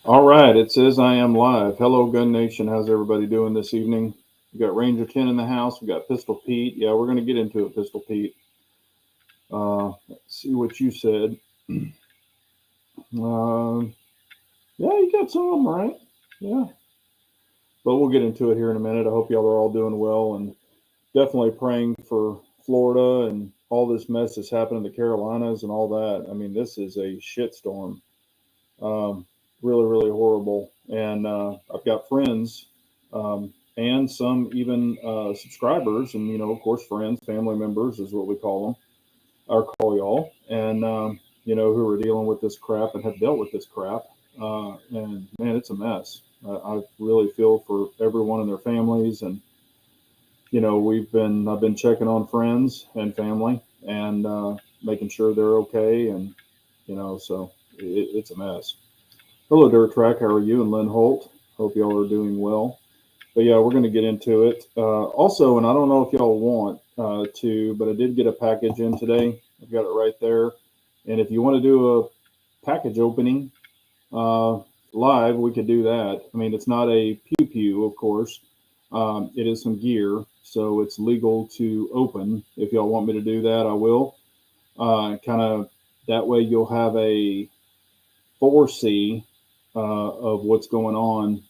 All right, it says I am live. Hello, Gun Nation. How's everybody doing this evening? We got Ranger 10 in the house. We got Pistol Pete. Yeah, we're going to get into it, Pistol Pete. Let's see what you said. Uh, yeah, you got some of them right. Yeah, but we'll get into it here in a minute. I hope y'all are all doing well and definitely praying for Florida and all this mess that's happening in the Carolinas and all that. I mean, this is a shitstorm. Um, really, really horrible. And I've got friends and some even subscribers, and of course, friends, family members is what we call them, or call y'all, and who are dealing with this crap and have dealt with this crap. And man, it's a mess. I really feel for everyone and their families, and I've been checking on friends and family and making sure they're okay, and so it's a mess. Hello, Dirt Track. How are you? And Lynn Holt. Hope y'all are doing well. But yeah, we're going to get into it. Also, and I don't know if y'all want to, but I did get a package in today. I've got it right there. And if you want to do a package opening uh, live, we could do that. I mean, it's not a pew pew, of course. It is some gear, so it's legal to open. If y'all want me to do that, I will. Kind of that way, you'll have a 4C of what's going on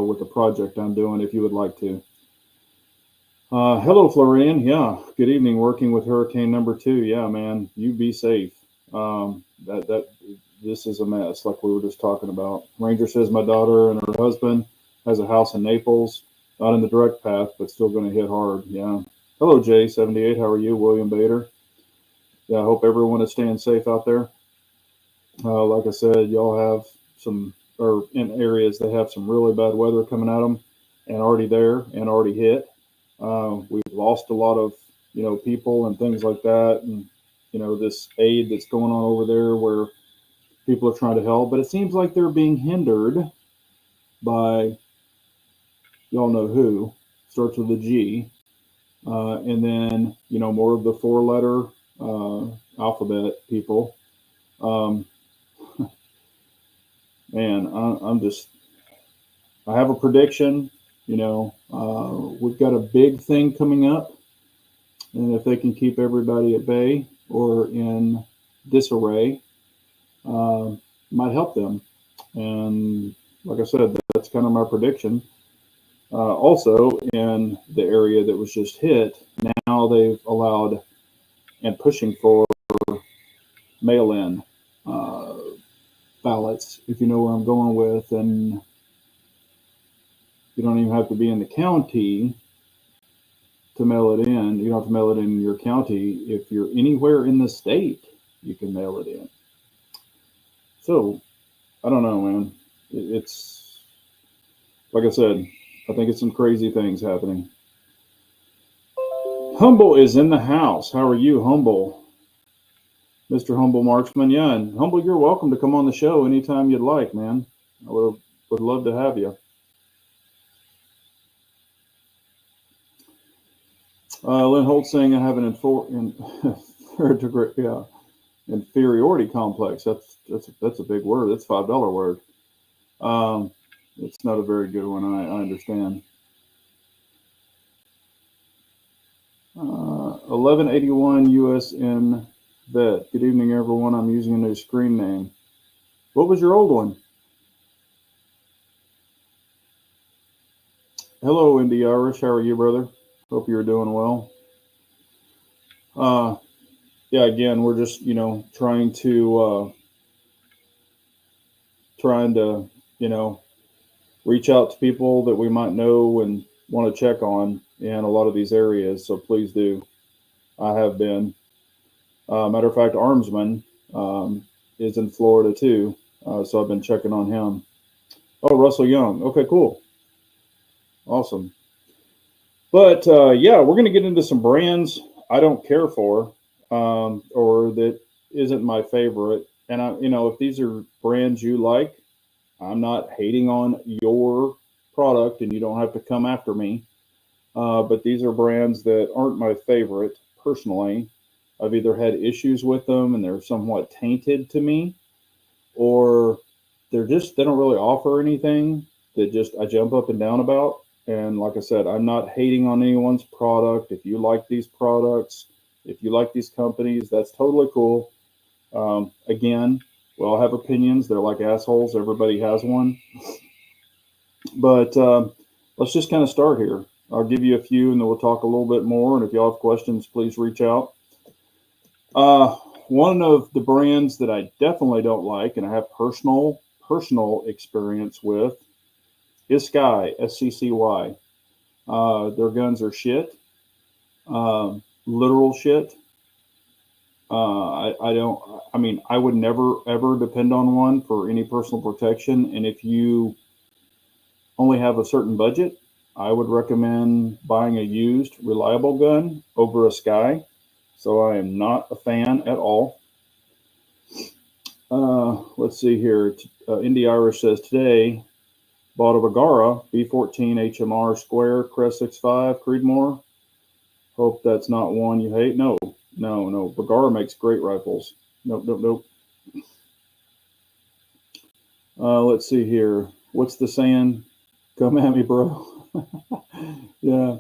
with the project I'm doing if you would like to. Hello, Florian. Yeah, good evening. Working with Hurricane number two. Yeah, man, you be safe. That this is a mess, like we were just talking about. Ranger says my daughter and her husband has a house in Naples, not in the direct path, but still going to hit hard. Yeah. Hello, J78. How are you, William Bader? Yeah, I hope everyone is staying safe out there. Like I said, y'all have some, or in areas that have some really bad weather coming at them, and already there and already hit. We've lost a lot of people and things like that, and this aid that's going on over there where people are trying to help, but it seems like they're being hindered by y'all know who starts with a G, and then more of the four-letter alphabet people. Um, man, I'm just I have a prediction. We've got a big thing coming up, and if they can keep everybody at bay or in disarray, uh, might help them. And like I said, that's kind of my prediction. Also, in the area that was just hit, now they've allowed and pushing for mail-in uh, ballots. If you know where I'm going with, and you don't even have to be in the county to mail it in. You don't have to mail it in your county. If you're anywhere in the state, you can mail it in. So I don't know, man. It's like I said. I think it's some crazy things happening. Humble is in the house. How are you, Humble? Mr. Humble Marksman. Yeah, and Humble, you're welcome to come on the show anytime you'd like, man. I would love to have you. Lynn Holt saying I have an yeah, inferiority complex. That's a big word. That's $5 word. Um, it's not a very good one. I understand. 1181 USN Vet. Good evening, everyone. I'm using a new screen name. What was your old one? Hello, Indy Irish. How are you, brother? Hope you're doing well. Uh, yeah, again, we're just trying to reach out to people that we might know and want to check on in a lot of these areas. So please do. I have been. Matter of fact, Armsman is in Florida too, so I've been checking on him. Oh, Russell Young. Okay, cool, awesome. But yeah, we're going to get into some brands I don't care for, or that isn't my favorite. And if these are brands you like, I'm not hating on your product, and you don't have to come after me. But these are brands that aren't my favorite personally. I've either had issues with them and they're somewhat tainted to me, or they're they don't really offer anything that just I jump up and down about. And like I said, I'm not hating on anyone's product. If you like these products, if you like these companies, that's totally cool. Again, we all have opinions. They're like assholes. Everybody has one. But let's just kind of start here. I'll give you a few and then we'll talk a little bit more. And if y'all have questions, please reach out. One of the brands that I definitely don't like and I have personal experience with is Sky, SCCY. Their guns are shit, literal shit. I would never ever depend on one for any personal protection. And if you only have a certain budget, I would recommend buying a used, reliable gun over a Sky. So I am not a fan at all. Let's see here. Indy Irish says today bought a Bergara B14 HMR Square Crest 6.5 Creedmoor. Hope that's not one you hate. No. Bergara makes great rifles. Nope. Let's see here. What's the saying? Come at me, bro. Yeah.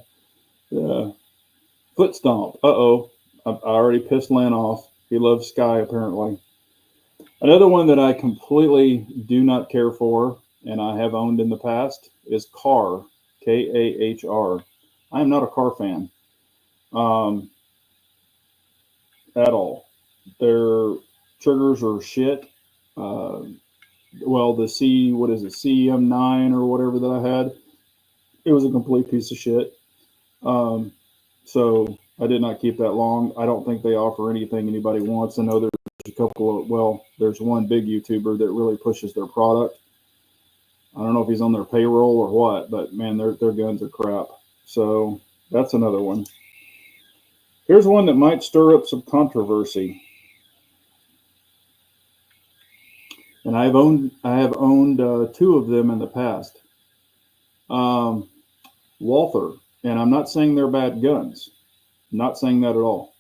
Foot stomp. Uh-oh. I already pissed Len off. He loves Sky, apparently. Another one that I completely do not care for, and I have owned in the past, is Kahr, Kahr. I am not a Kahr fan at all. Their triggers are shit. The CM9 or whatever that I had, it was a complete piece of shit. So I did not keep that long. I don't think they offer anything anybody wants. I know there's a couple of, there's one big YouTuber that really pushes their product. I don't know if he's on their payroll or what, but man, their guns are crap. So that's another one. Here's one that might stir up some controversy. And I have owned two of them in the past. Walther, and I'm not saying they're bad guns. I'm not saying that at all.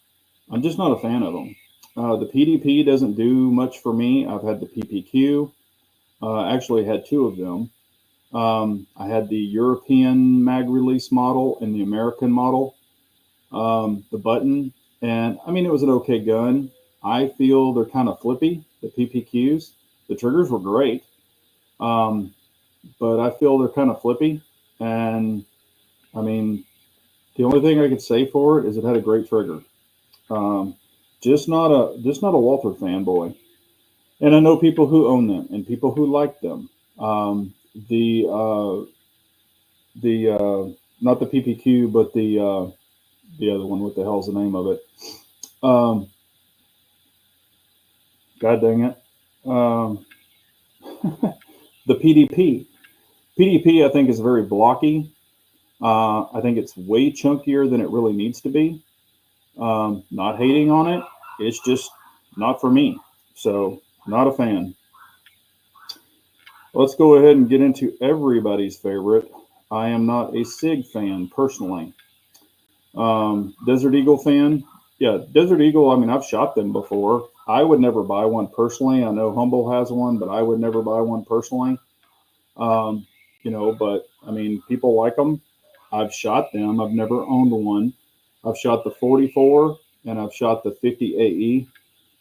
I'm just not a fan of them. The PDP doesn't do much for me. I've had the PPQ. Actually had two of them. I had the European mag release model and the American model, the button. And I mean, it was an okay gun. I feel they're kind of flippy, the PPQs. The triggers were great, but I feel they're kind of flippy. And I mean, the only thing I could say for it is it had a great trigger. Just not a Walther fanboy. And I know people who own them and people who like them. Not the PPQ, but the other one. What the hell's the name of it? God dang it. The PDP. PDP, I think, is very blocky. I think it's way chunkier than it really needs to be. Not hating on it. It's just not for me. So, not a fan. Let's go ahead and get into everybody's favorite. I am not a SIG fan personally. Desert Eagle fan. Yeah, Desert Eagle, I mean, I've shot them before. I would never buy one personally. I know Humble has one, but I would never buy one personally. But I mean, people like them. I've shot them. I've never owned one. I've shot the 44 and I've shot the 50 AE.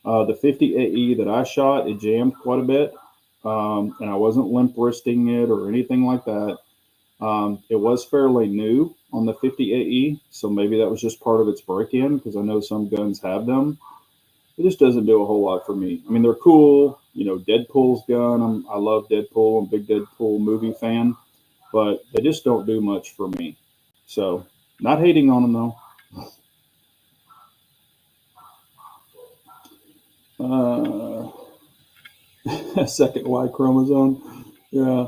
The 50 AE that I shot, it jammed quite a bit. And I wasn't limp wristing it or anything like that. It was fairly new on the 50 AE, so maybe that was just part of its break-in because I know some guns have them. It just doesn't do a whole lot for me. I mean, they're cool. Deadpool's gun. I love Deadpool. I'm a big Deadpool movie fan, but they just don't do much for me. So, not hating on them though. Second Y chromosome. Yeah.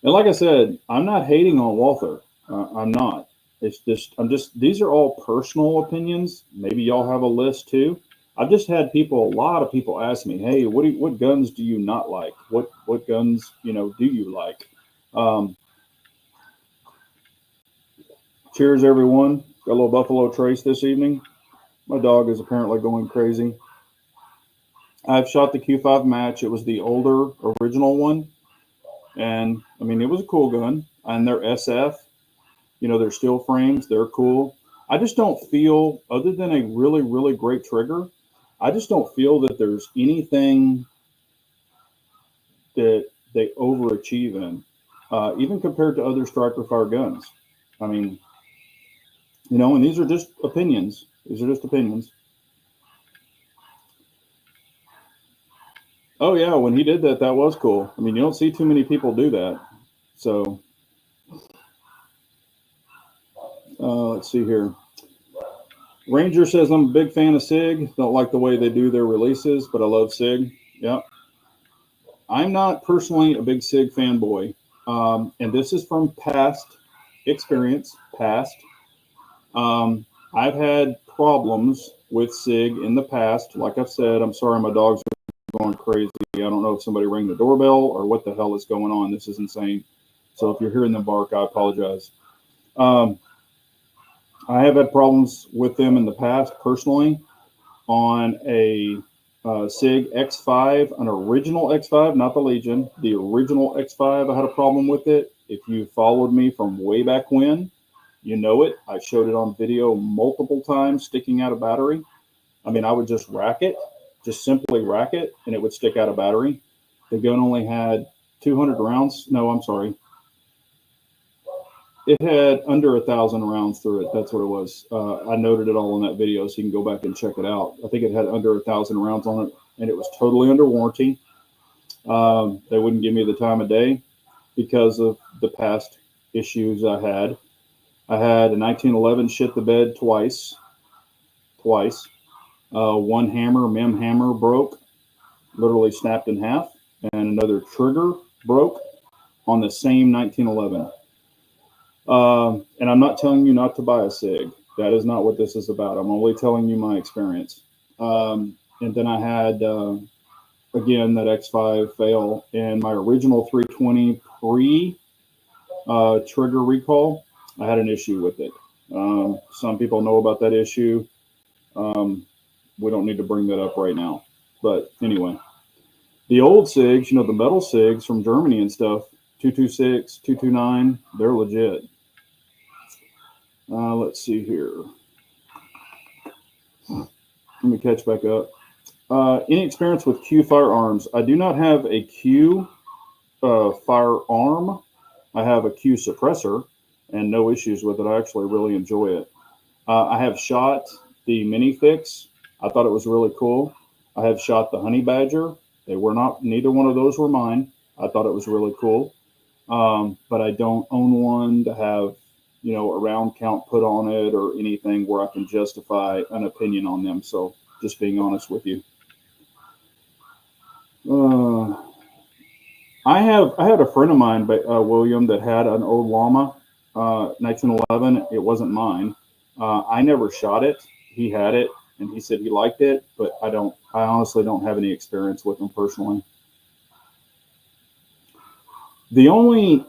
And like I said, I'm not hating on Walther. I'm not. It's just, these are all personal opinions. Maybe y'all have a list too. I've just had a lot of people ask me, hey, what guns do you not like? What guns, do you like? Cheers, everyone. Got a little Buffalo Trace this evening. My dog is apparently going crazy. I've shot the Q5 match. It was the older original one. And I mean, it was a cool gun, and they're SF, they're steel frames, they're cool. I just don't feel, other than a really, really great trigger, I just don't feel that there's anything that they overachieve in, even compared to other striker fire guns. I mean, and these are just opinions. These are just opinions. Oh yeah, when he did that, that was cool. I mean, you don't see too many people do that. So let's see here. Ranger says, I'm a big fan of SIG. Don't like the way they do their releases, but I love SIG. Yeah. I'm not personally a big SIG fanboy. And this is from past experience, I've had problems with SIG in the past. Like I've said, I'm sorry, my dogs are going crazy. I don't know if somebody rang the doorbell or what the hell is going on. This is insane. So if you're hearing them bark, I apologize. I have had problems with them in the past personally on a SIG X5, an original X5, not the Legion, the original X5. I had a problem with it. If you followed me from way back when, you know it. I showed it on video multiple times sticking out of battery. I mean, I would just rack it, just simply rack it, and it would stick out of battery. The gun only had 200 rounds. No, I'm sorry. It had under 1,000 rounds through it. That's what it was. I noted it all in that video, so you can go back and check it out. I think it had under 1,000 rounds on it, and it was totally under warranty. They wouldn't give me the time of day because of the past issues I had. I had a 1911 shit the bed twice. One hammer, mem hammer, broke, literally snapped in half, and another trigger broke on the same 1911. And I'm not telling you not to buy a SIG. That is not what this is about. I'm only telling you my experience. And then I had, again, that X5 fail, and my original 320 pre trigger recall, I had an issue with it. Some people know about that issue. We don't need to bring that up right now. But anyway, the old SIGs, the metal SIGs from Germany and stuff, 226, 229, they're legit. Let's see here. Let me catch back up. Any experience with Q firearms? I do not have a Q firearm. I have a Q suppressor and no issues with it. I actually really enjoy it. I have shot the Minifix. I thought it was really cool. I have shot the Honey Badger. They were not, neither one of those were mine. I thought it was really cool. But I don't own one to have, a round count put on it or anything where I can justify an opinion on them. So just being honest with you. I had a friend of mine, William, that had an old llama, 1911. It wasn't mine. I never shot it. He had it and he said he liked it, but I honestly don't have any experience with them personally. The only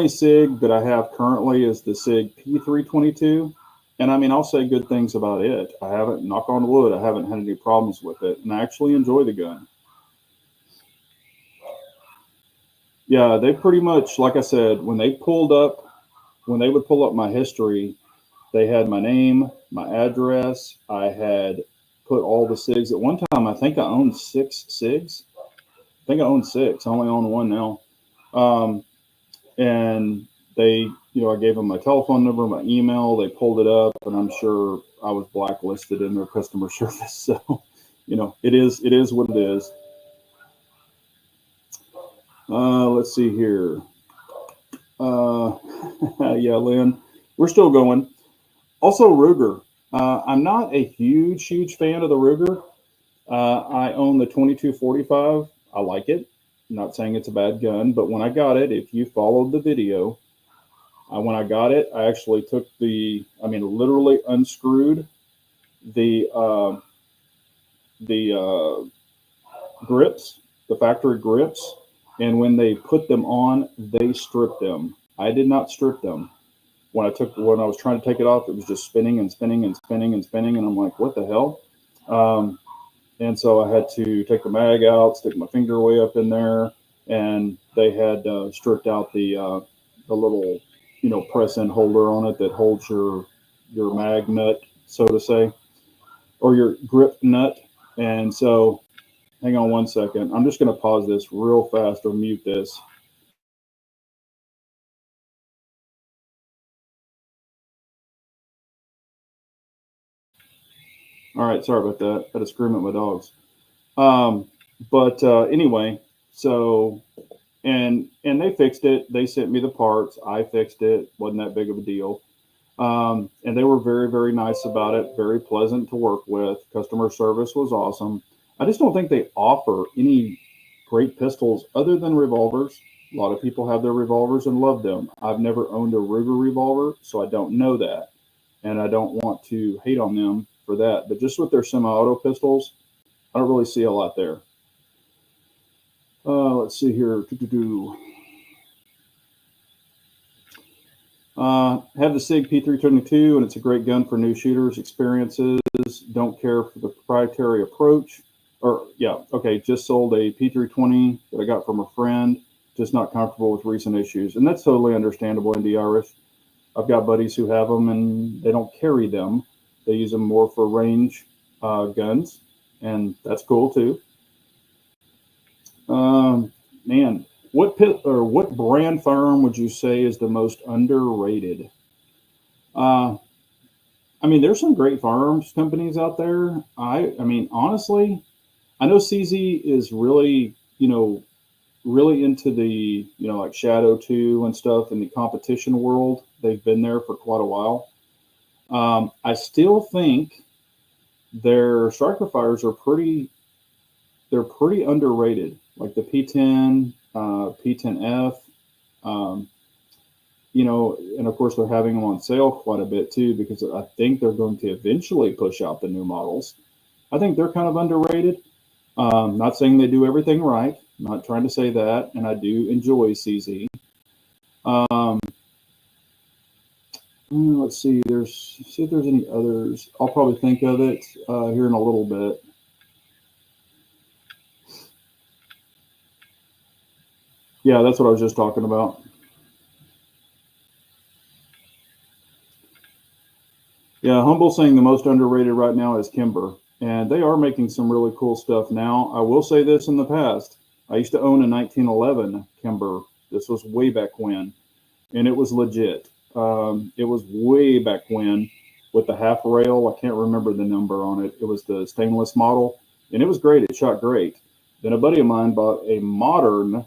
SIG that I have currently is the SIG P322. And I mean, I'll say good things about it. I haven't, knock on wood, I haven't had any problems with it. And I actually enjoy the gun. Yeah, they pretty much, like I said, when they would pull up my history, they had my name, my address. I had put all the SIGs. At one time, I think I owned 6 SIGs. I think I owned 6. I only own 1 now. And they, I gave them my telephone number, my email. They pulled it up, and I'm sure I was blacklisted in their customer service. So, it is what it is. Let's see here. Yeah, Lynn, we're still going. Also, Ruger. I'm not a huge fan of the Ruger. I own the 2245. I like it. I'm not saying it's a bad gun, but when I got it, if you followed the video, when I got it, I actually took literally unscrewed the grips, the factory grips, and when they put them on, they stripped them. I did not strip them. When I was trying to take it off, it was just spinning and spinning and spinning and spinning, and I'm like, what the hell? And so I had to take the mag out, stick my finger way up in there, and they had stripped out the little, press in holder on it that holds your mag nut, so to say, or your grip nut. And so, hang on one second. I'm just going to pause this real fast or mute this. All right, sorry about that. I had to scream at my dogs. But anyway, so and they fixed it. They sent me the parts. I fixed it. Wasn't that big of a deal. And they were very, very nice about it. Very pleasant to work with. Customer service was awesome. I just don't think they offer any great pistols other than revolvers. A lot of people have their revolvers and love them. I've never owned a Ruger revolver, so I don't know that, and I don't want to hate on them for that. But just with their semi-auto pistols, I don't really see a lot there. Let's see here. Have the SIG P322, and it's a great gun for new shooters. Experiences, don't care for the proprietary approach. Or, yeah, okay, just sold a P320 that I got from a friend. Just not comfortable with recent issues. And that's totally understandable, Indy Irish. I've got buddies who have them, and they don't carry them. They use them more for range guns, and that's cool, too. Man, what brand firearm would you say is the most underrated? I mean, there's some great firearms companies out there. I mean, honestly, I know CZ is really, really into the, like Shadow 2 and stuff in the competition world. They've been there for quite a while. I still think their striker fires are they're pretty underrated. Like the P10, P10F, and of course they're having them on sale quite a bit too, because I think they're going to eventually push out the new models. I think they're kind of underrated. Not saying they do everything right. I'm not trying to say that, and I do enjoy CZ. Let's see. See if there's any others. I'll probably think of it here in a little bit. Yeah, that's what I was just talking about. Yeah, Humble saying the most underrated right now is Kimber, and they are making some really cool stuff now. I will say this: in the past, I used to own a 1911 Kimber. This was way back when, and it was legit. It was way back when with the half rail. I can't remember the number on it. It was the stainless model, and it was great. It shot great. Then a buddy of mine bought a modern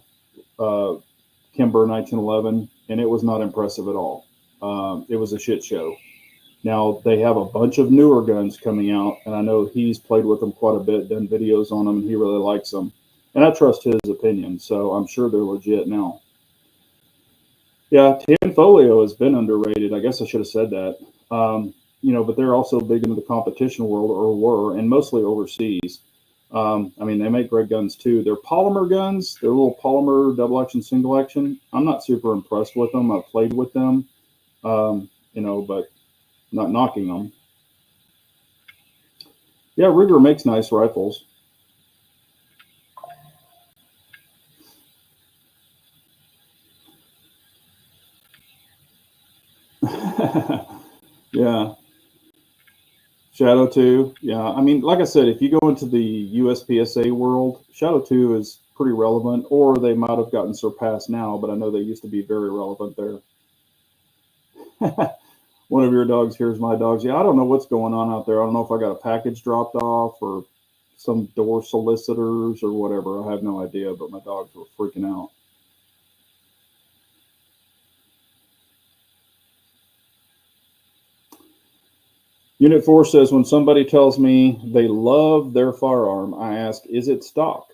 Kimber 1911, and it was not impressive at all. It was a shit show. Now they have a bunch of newer guns coming out, and I know he's played with them quite a bit, done videos on them, and he really likes them. And I trust his opinion, so I'm sure they're legit now. Yeah, Tanfolio has been underrated. I guess I should have said that. But they're also big into the competition world, or were, and mostly overseas. I mean, they make great guns too. They're polymer guns. They're little polymer double action, single action. I'm not super impressed with them. I've played with them, but not knocking them. Yeah, Ruger makes nice rifles. Yeah. Shadow 2. Yeah. I mean, like I said, if you go into the USPSA world, Shadow 2 is pretty relevant, or they might have gotten surpassed now, but I know they used to be very relevant there. One of your dogs hears my dogs. Yeah, I don't know what's going on out there. I don't know if I got a package dropped off or some door solicitors or whatever. I have no idea, but my dogs were freaking out. Unit 4 says, when somebody tells me they love their firearm, I ask, is it stock?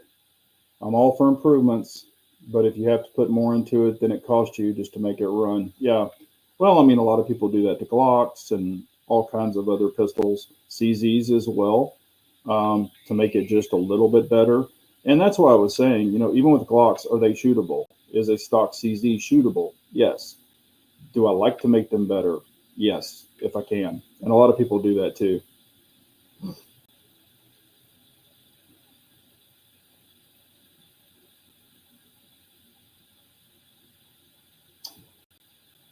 I'm all for improvements, but if you have to put more into it than it costs you just to make it run. Yeah. Well, I mean, a lot of people do that to Glocks and all kinds of other pistols, CZs as well, to make it just a little bit better. And that's why I was saying, even with Glocks, are they shootable? Is a stock CZ shootable? Yes. Do I like to make them better? Yes, if I can. And a lot of people do that too.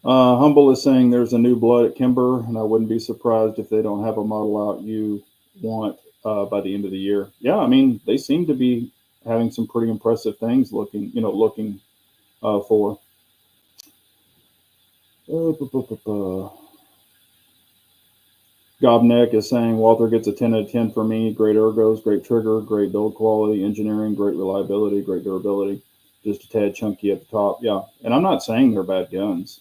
Humble is saying there's a new blood at Kimber, and I wouldn't be surprised if they don't have a model out you want by the end of the year. Yeah, I mean they seem to be having some pretty impressive things looking for. Gobneck is saying Walther gets a 10 out of 10 for me. Great ergos, great trigger, great build quality, engineering, great reliability, great durability. Just a tad chunky at the top. Yeah, and I'm not saying they're bad guns.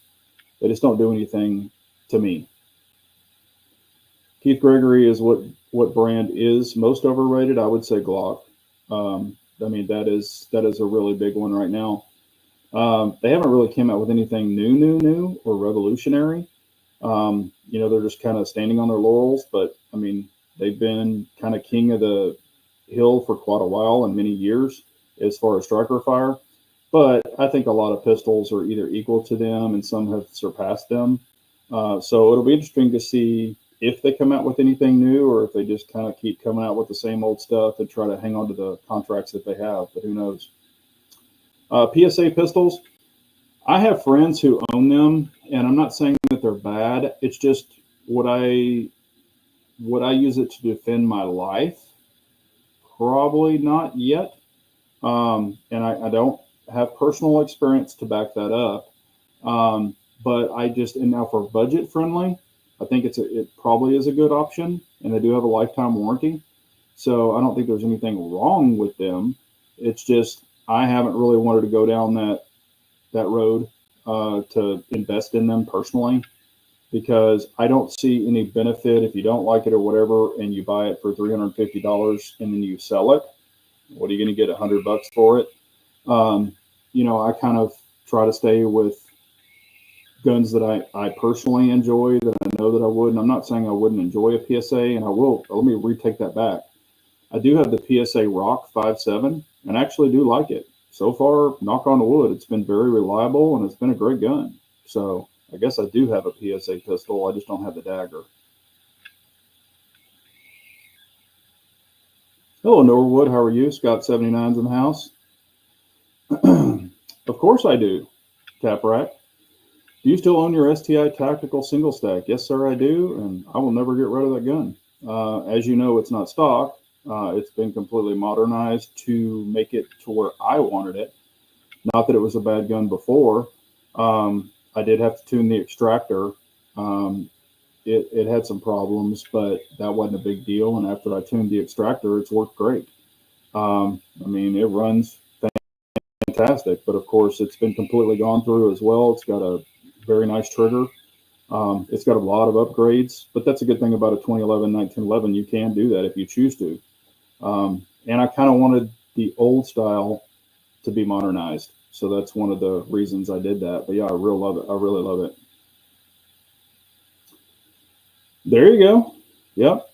They just don't do anything to me. Keith Gregory is what brand is most overrated? I would say Glock. I mean that is a really big one right now. They haven't really came out with anything new, or revolutionary. They're just kind of standing on their laurels, but I mean, they've been kind of king of the hill for quite a while and many years as far as striker fire. But I think a lot of pistols are either equal to them and some have surpassed them. So it'll be interesting to see if they come out with anything new or if they just kind of keep coming out with the same old stuff and try to hang on to the contracts that they have. But who knows? PSA pistols. I have friends who own them, and I'm not saying that they're bad. It's just would I use it to defend my life? Probably not yet. And I don't have personal experience to back that up. But and now for budget friendly, I think it probably is a good option, and they do have a lifetime warranty. So I don't think there's anything wrong with them. It's just I haven't really wanted to go down that road to invest in them personally because I don't see any benefit if you don't like it or whatever, and you buy it for $350 and then you sell it. What are you going to get $100 for it? I kind of try to stay with guns that I personally enjoy that I know that I would. And I'm not saying I wouldn't enjoy a PSA, and I will. Let me retake that back. I do have the PSA Rock 5.7 and I actually do like it. So far, knock on wood, it's been very reliable and it's been a great gun. So I guess I do have a PSA pistol. I just don't have the dagger. Hello, Norwood. How are you? Scott 79's in the house. Of course I do. Taprack. Do you still own your STI Tactical single stack? Yes, sir, I do, and I will never get rid of that gun. As you know, it's not stock. It's been completely modernized to make it to where I wanted it. Not that it was a bad gun before. I did have to tune the extractor. It had some problems, but that wasn't a big deal. And after I tuned the extractor, it's worked great. I mean, it runs fantastic, but of course, it's been completely gone through as well. It's got a very nice trigger. It's got a lot of upgrades, but that's a good thing about a 2011 1911. You can do that if you choose to. And I kind of wanted the old style to be modernized. So that's one of the reasons I did that. But yeah, I really love it. I really love it. There you go. Yep.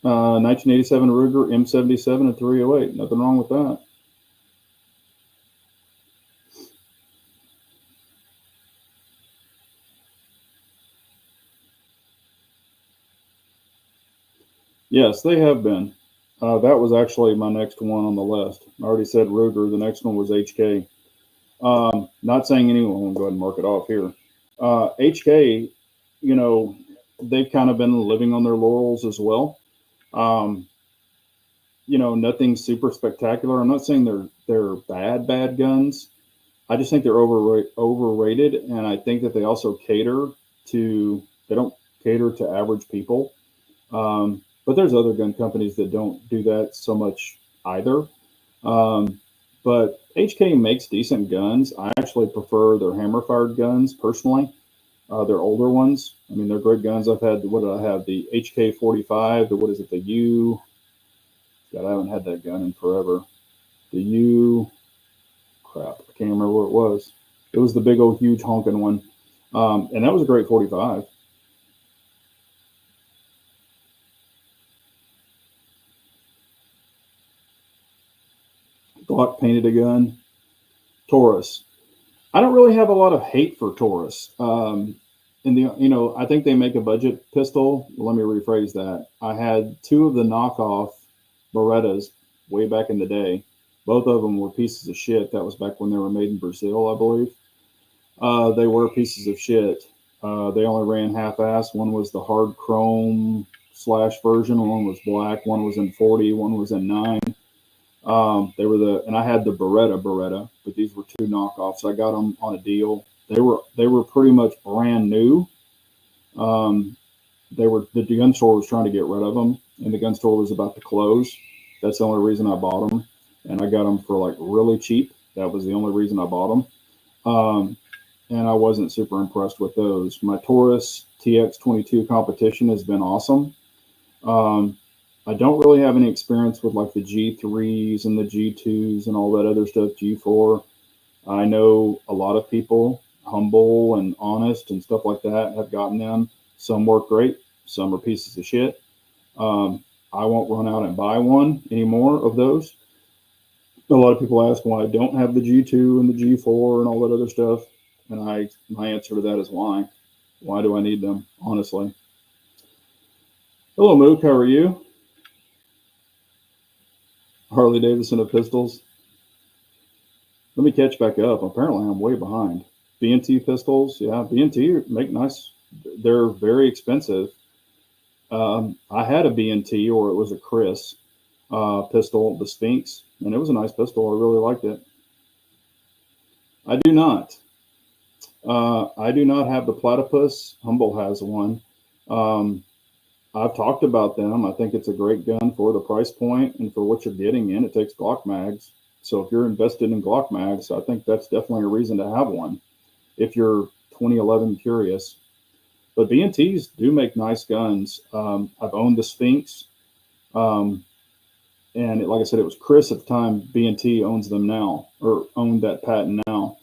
1987 Ruger M77 and 308. Nothing wrong with that. Yes, they have been. That was actually my next one on the list. I already said Ruger. The next one was HK. Not saying anyone will go ahead and mark it off here. HK, they've kind of been living on their laurels as well. Nothing super spectacular. I'm not saying they're bad guns. I just think they're overrated, and I think that they also they don't cater to average people. But there's other gun companies that don't do that so much either. But HK makes decent guns. I actually prefer their hammer fired guns personally. Their older ones. I mean, they're great guns. What did I have? The HK 45. What is it? The U. God, I haven't had that gun in forever. The U. Crap, I can't remember what it was. It was the big old huge honking one, and that was a great 45. Glock painted a gun. Taurus. I don't really have a lot of hate for Taurus. I think they make a budget pistol. Let me rephrase that. I had two of the knockoff Berettas way back in the day. Both of them were pieces of shit. That was back when they were made in Brazil, I believe. They were pieces of shit. They only ran half-ass. One was the hard chrome slash version. One was black. One was in 40. One was in 9. And I had the Beretta, but these were two knockoffs. I got them on a deal. They were pretty much brand new. Um, the gun store was trying to get rid of them, and the gun store was about to close. That's the only reason I bought them, and I got them for like really cheap. That was the only reason I bought them. And I wasn't super impressed with those. My Taurus TX22 competition has been awesome. Um, I don't really have any experience with like the G3s and the G2s and all that other stuff, G4. I know a lot of people, humble and honest and stuff like that, have gotten them. Some work great, some are pieces of shit. I won't run out and buy one anymore of those. A lot of people ask why I don't have the G2 and the G4 and all that other stuff. And my answer to that is why. Why do I need them, honestly? Hello, Mook. How are you? Harley Davidson of pistols. Let me catch back up. Apparently, I'm way behind. B&T pistols. Yeah, B&T make nice. They're very expensive. I had a B&T, or it was a Chris pistol, the Sphinx, and it was a nice pistol. I really liked it. I do not. I do not have the Platypus. Humble has one. I've talked about them. I think it's a great gun for the price point and for what you're getting in. It takes Glock mags. So if you're invested in Glock mags, I think that's definitely a reason to have one if you're 2011 curious. But B&Ts do make nice guns. I've owned the Sphinx. And like I said, it was Chris at the time. B&T owns them now, or owned that patent now.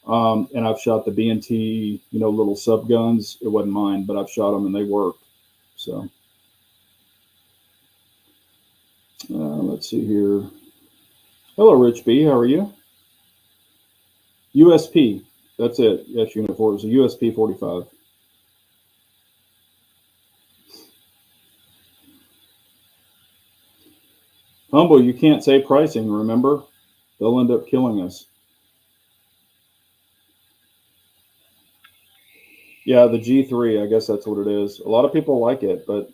And I've shot the B&T, little sub guns. It wasn't mine, but I've shot them and they worked. So let's see here. Hello, Rich B. How are you? USP. That's it. Yes, Unit 4. It's a USP 45. Humble, you can't say pricing, remember? They'll end up killing us. Yeah, the G3, I guess that's what it is. A lot of people like it, but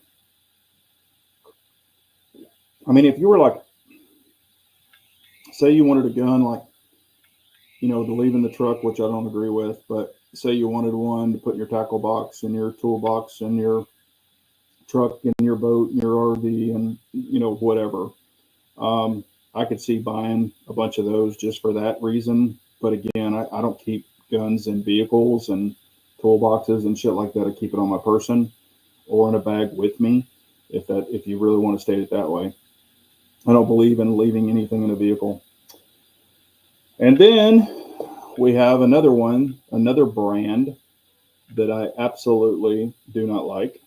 I mean, if you were like, say you wanted a gun like, to leave in the truck, which I don't agree with, but say you wanted one to put in your tackle box and your toolbox and your truck and your boat and your RV and, whatever. I could see buying a bunch of those just for that reason. But again, I don't keep guns in vehicles and toolboxes and shit like that. I keep it on my person or in a bag with me if you really want to state it that way. I don't believe in leaving anything in a vehicle. And then we have another brand that I absolutely do not like.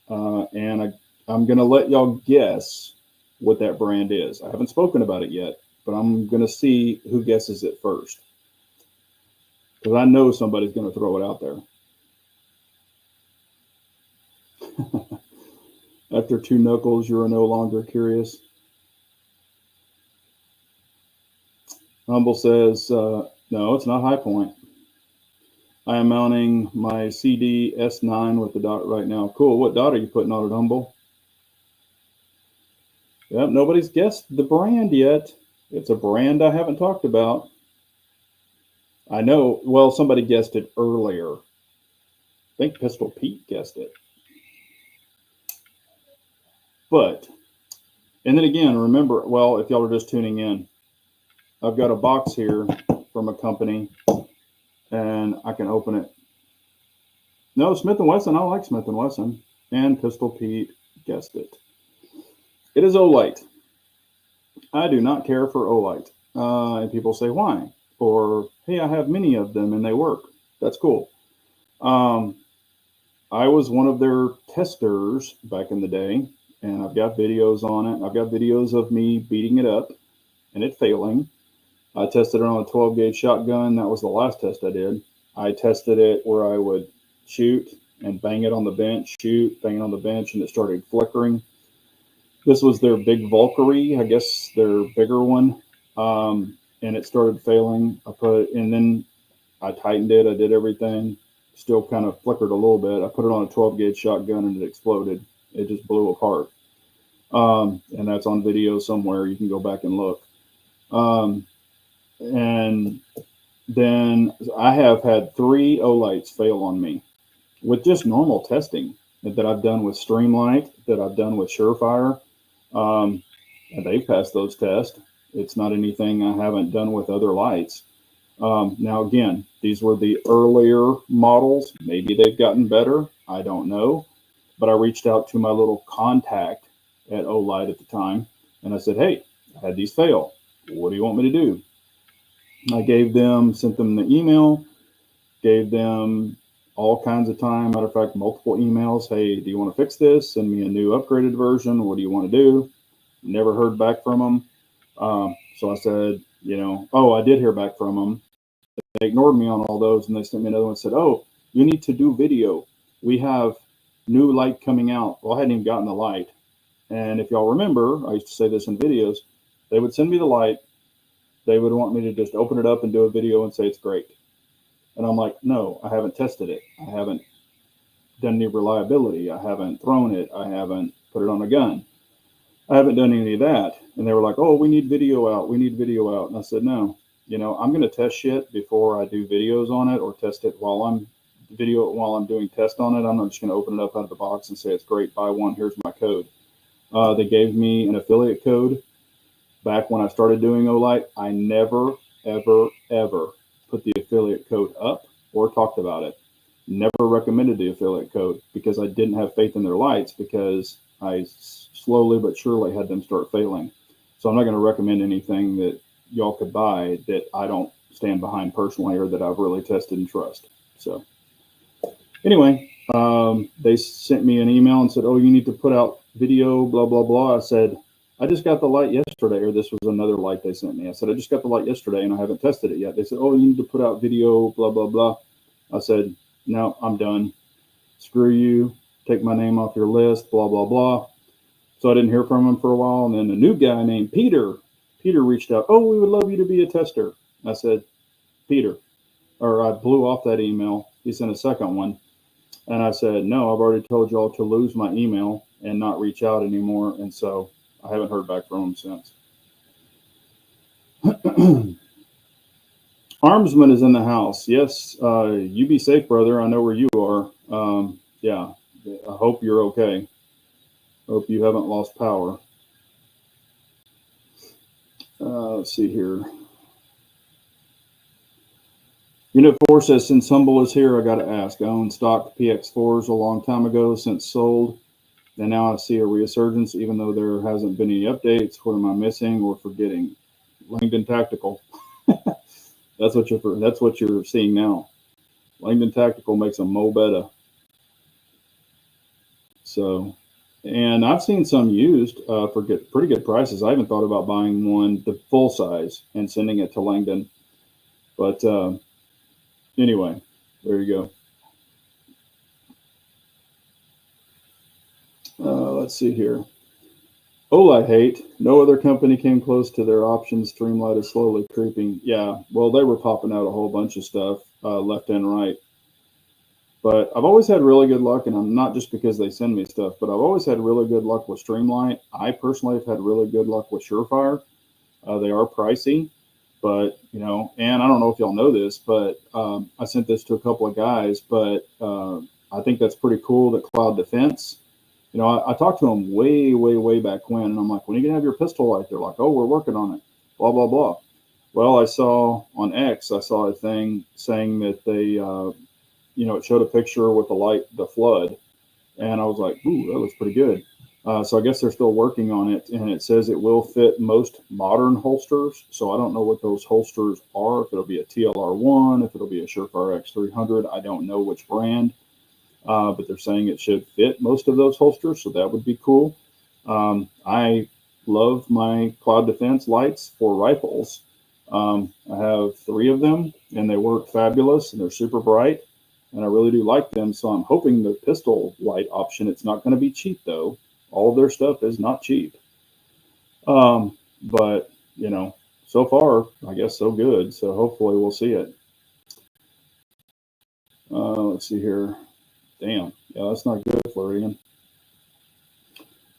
And I'm going to let y'all guess what that brand is. I haven't spoken about it yet, but I'm going to see who guesses it first. Because I know somebody's going to throw it out there. After 2 knuckles, you're no longer curious. Humble says, no, it's not High Point. I am mounting my CD S9 with the dot right now. Cool. What dot are you putting on it, Humble? Yep, nobody's guessed the brand yet. It's a brand I haven't talked about. I know, well, somebody guessed it earlier. I think Pistol Pete guessed it. But, and then again, remember, well, if y'all are just tuning in, I've got a box here from a company, and I can open it. No, Smith & Wesson. I like Smith & Wesson. And Pistol Pete guessed it. It is Olight. I do not care for Olight. And people say, why? Or, hey, I have many of them and they work. That's cool. I was one of their testers back in the day, and I've got videos on it. I've got videos of me beating it up and it failing. I tested it on a 12-gauge shotgun. That was the last test I did. I tested it where I would shoot and bang it on the bench, shoot, bang it on the bench, and it started flickering. This was their big Valkyrie, I guess their bigger one, and it started failing. And then I tightened it. I did everything. Still kind of flickered a little bit. I put it on a 12 gauge shotgun and it exploded. It just blew apart. And that's on video somewhere. You can go back and look. And then I have had 3 Olights fail on me with just normal testing that I've done with Streamlight, that I've done with Surefire. And they've passed those tests. It's not anything I haven't done with other lights. Now, again, these were the earlier models. Maybe they've gotten better. I don't know. But I reached out to my little contact at Olight at the time, and I said, hey, I had these fail. What do you want me to do? I sent them the email, gave them all kinds of time. Matter of fact, multiple emails. Hey, do you want to fix this? Send me a new upgraded version. What do you want to do? Never heard back from them. So I said, I did hear back from them. They ignored me on all those, and they sent me another one and said, oh, you need to do video. We have new light coming out. Well, I hadn't even gotten the light. And if y'all remember, I used to say this in videos, they would send me the light. They would want me to just open it up and do a video and say it's great. And I'm like, no, I haven't tested it. I haven't done any reliability. I haven't thrown it. I haven't put it on a gun. I haven't done any of that. And they were like, oh, we need video out. We need video out. And I said, no, I'm going to test shit before I do videos on it or test it while I'm doing test on it. I'm not just going to open it up out of the box and say it's great. Buy one. Here's my code. They gave me an affiliate code back when I started doing Olight. I never, ever, ever put the affiliate code up or talked about it. Never recommended the affiliate code because I didn't have faith in their lights, because I slowly but surely had them start failing. So I'm not going to recommend anything that y'all could buy that I don't stand behind personally or that I've really tested and trust. So anyway, they sent me an email and said, oh, you need to put out video, blah, blah, blah. I said, I just got the light yesterday, or this was another light they sent me. I said, I just got the light yesterday and I haven't tested it yet. They said, oh, you need to put out video, blah, blah, blah. I said, no, I'm done. Screw you. Take my name off your list, blah, blah, blah. So I didn't hear from him for a while. And then a new guy named Peter reached out. Oh, we would love you to be a tester. I said, Peter, or I blew off that email. He sent a second one. And I said, no, I've already told y'all to lose my email and not reach out anymore. And so I haven't heard back from him since. Armsman is in the house. Yes, you be safe, brother. I know where you are. Yeah, I hope you're okay. Hope you haven't lost power. Let's see here. Unit 4 says, since Humble is here, I got to ask. I owned stock PX4s a long time ago, since sold. And now I see a resurgence, even though there hasn't been any updates. What am I missing or forgetting? Langdon Tactical. That's what you're seeing now. Langdon Tactical makes a mo better. So, and I've seen some used for pretty good prices. I even thought about buying one, the full size, and sending it to Langdon. But anyway, there you go. Let's see here. Olight hate. No other company came close to their options. Streamlight is slowly creeping. Yeah, well, they were popping out a whole bunch of stuff left and right. But I've always had really good luck, and I'm not just because they send me stuff, but I've always had really good luck with Streamlight. I personally have had really good luck with Surefire. They are pricey, but, and I don't know if y'all know this, but I sent this to a couple of guys, but I think that's pretty cool that Cloud Defense, I talked to them way, way, way back when, and I'm like, when are you going to have your pistol light? They're like, oh, we're working on it, blah, blah, blah. Well, I saw on X, a thing saying that they, it showed a picture with the flood, and I was like, ooh, that looks pretty good. So I guess they're still working on it, and it says it will fit most modern holsters. So I don't know what those holsters are, if it'll be a TLR1, if it'll be a Surefire X300. I don't know which brand. But they're saying it should fit most of those holsters, so that would be cool. I love my Cloud Defense lights for rifles. I have 3 of them, and they work fabulous, and they're super bright, and I really do like them. So I'm hoping the pistol light option, it's not going to be cheap, though. All of their stuff is not cheap. But, so far, I guess so good. So hopefully we'll see it. let's see here. Damn. Yeah, that's not good, Floridian.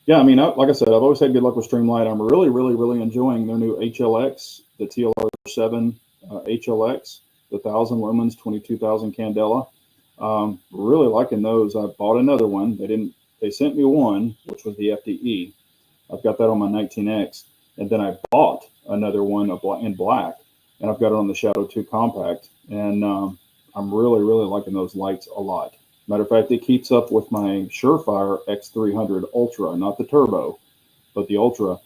Yeah, I mean, like I said, I've always had good luck with Streamlight. I'm really enjoying their new HLX, the TLR7 HLX, the 1,000 lumens, 22,000 candela. Really liking those. I bought another one. They sent me one, which was the FDE. I've got that on my 19X. And then I bought another one in black, and I've got it on the Shadow 2 Compact. And I'm really liking those lights a lot. Matter of fact, it keeps up with my Surefire X300 Ultra, not the Turbo, but the Ultra,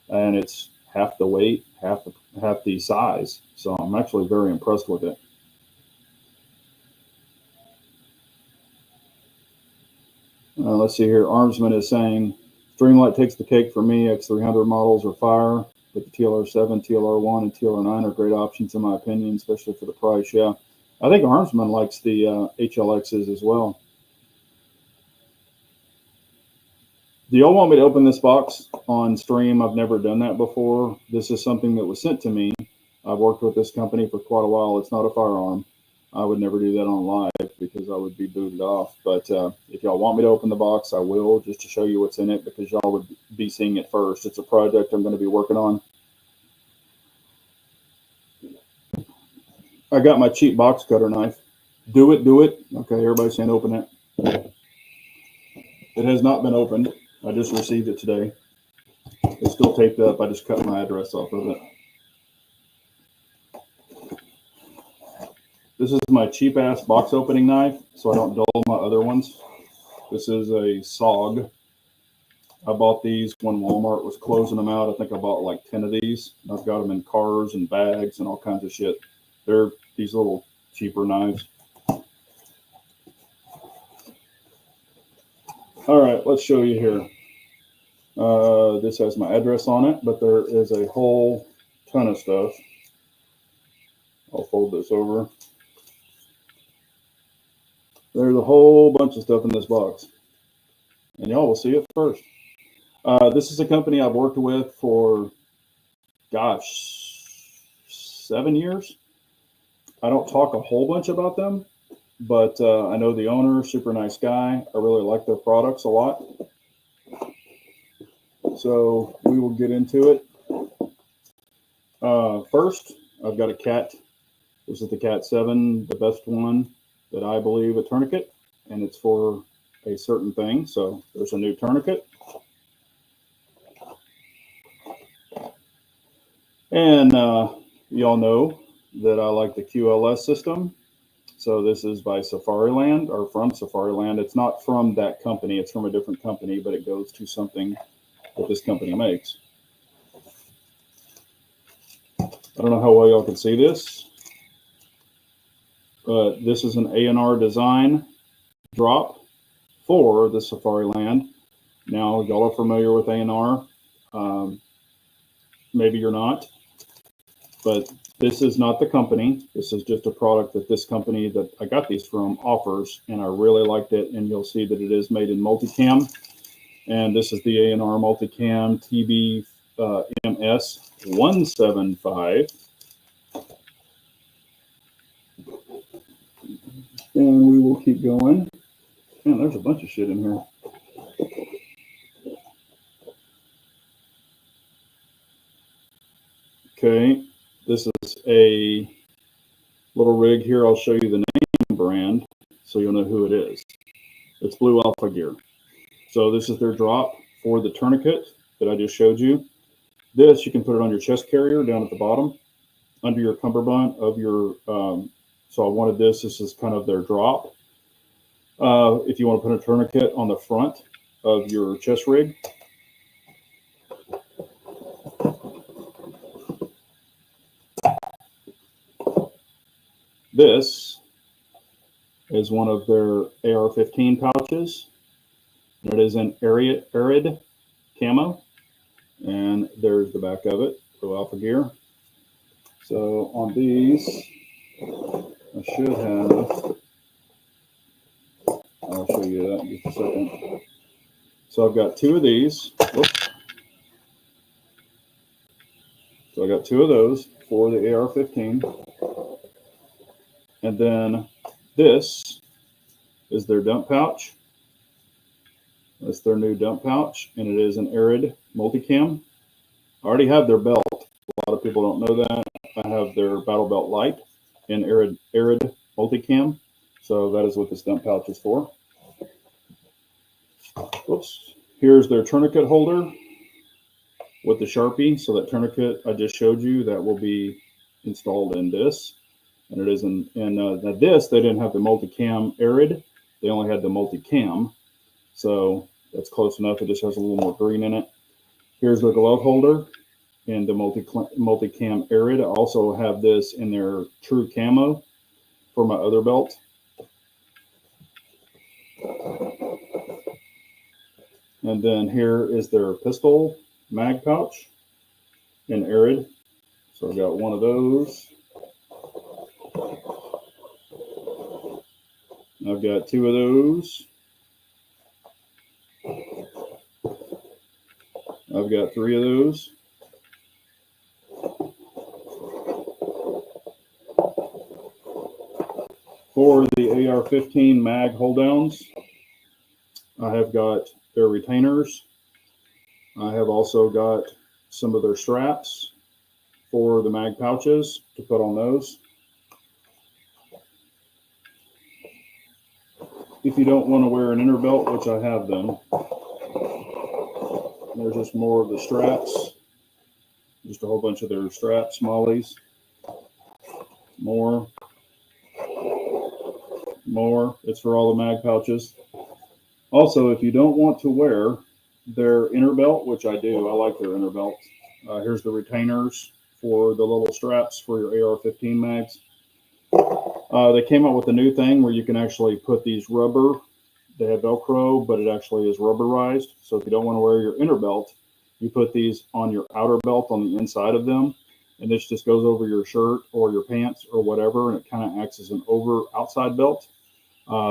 and it's half the weight, half the size. So I'm actually very impressed with it. Let's see here. Armsman is saying, Streamlight takes the cake for me. X300 models are fire, but the TLR7, TLR1, and TLR9 are great options in my opinion, especially for the price. Yeah. I think Armsman likes the HLXs as well. Do y'all want me to open this box on stream? I've never done that before. This is something that was sent to me. I've worked with this company for quite a while. It's not a firearm. I would never do that on live because I would be booted off. But if y'all want me to open the box, I will, just to show you what's in it, because y'all would be seeing it first. It's a project I'm going to be working on. I got my cheap box cutter knife. Do it. Okay, everybody's saying open it. It has not been opened. I just received it today. It's still taped up. I just cut my address off of it. This is my cheap ass box opening knife, so I don't dull my other ones. This is a SOG. I bought these when Walmart was closing them out. I think I bought like 10 of these. I've got them in cars and bags and all kinds of shit. They're these little cheaper knives. All right, let's show you here. This has my address on it, but there is a whole ton of stuff. I'll fold this over. There's a whole bunch of stuff in this box, and y'all will see it first. This is a company I've worked with for, gosh, 7 years. I don't talk a whole bunch about them, but I know the owner, super nice guy. I really like their products a lot. So we will get into it. First, I've got a Cat. This is the Cat 7, the best one that I believe, a tourniquet, and it's for a certain thing. So there's a new tourniquet. And y'all know that I like the QLS system. So this is by Safariland, or from Safariland. It's not from that company. It's from a different company, but it goes to something that this company makes. I don't know how well y'all can see this, but this is an A&R design drop for the Safariland. Now, y'all are familiar with A&R. Maybe you're not, but this is not the company. This is just a product that this company that I got these from offers, and I really liked it. And you'll see that it is made in multicam. And this is the A&R multicam TB MS 175. And we will keep going. Man, there's a bunch of shit in here. Okay, this is a little rig here. I'll show you the name brand so you'll know who it is. It's Blue Alpha Gear. So this is their drop for the tourniquet that I just showed you. This, you can put it on your chest carrier down at the bottom, under your cummerbund of your, so I wanted this. This is kind of their drop. If you want to put a tourniquet on the front of your chest rig. This is one of their AR-15 pouches. It is an Arid camo, and there's the back of it, Blue Alpha Gear. So on these, I should have, I'll show you that in just a second. So I've got two of these. Whoops. So I got two of those for the AR-15. And then this is their dump pouch. That's their new dump pouch, and it is an Arid multicam. I already have their belt. A lot of people don't know that. I have their Battle Belt Light in Arid multicam. So that is what this dump pouch is for. Oops. Here's their tourniquet holder with the Sharpie. So that tourniquet I just showed you, that will be installed in this. And it is in this, they didn't have the multicam Arid. They only had the multicam. So that's close enough. It just has a little more green in it. Here's the glove holder in the multicam Arid. I also have this in their true camo for my other belt. And then here is their pistol mag pouch in Arid. So I've got one of those. I've got two of those. I've got three of those. For the AR-15 mag hold downs, I have got their retainers. I have also got some of their straps for the mag pouches to put on those. If you don't want to wear an inner belt, which I have them, there's just more of the straps. Just a whole bunch of their straps, mollies. More. It's for all the mag pouches. Also, if you don't want to wear their inner belt, which I do, I like their inner belt. Here's the retainers for the little straps for your AR-15 mags. They came out with a new thing where you can actually put these rubber. They have Velcro, but it actually is rubberized. So if you don't want to wear your inner belt, you put these on your outer belt on the inside of them. And this just goes over your shirt or your pants or whatever. And it kind of acts as an outside belt.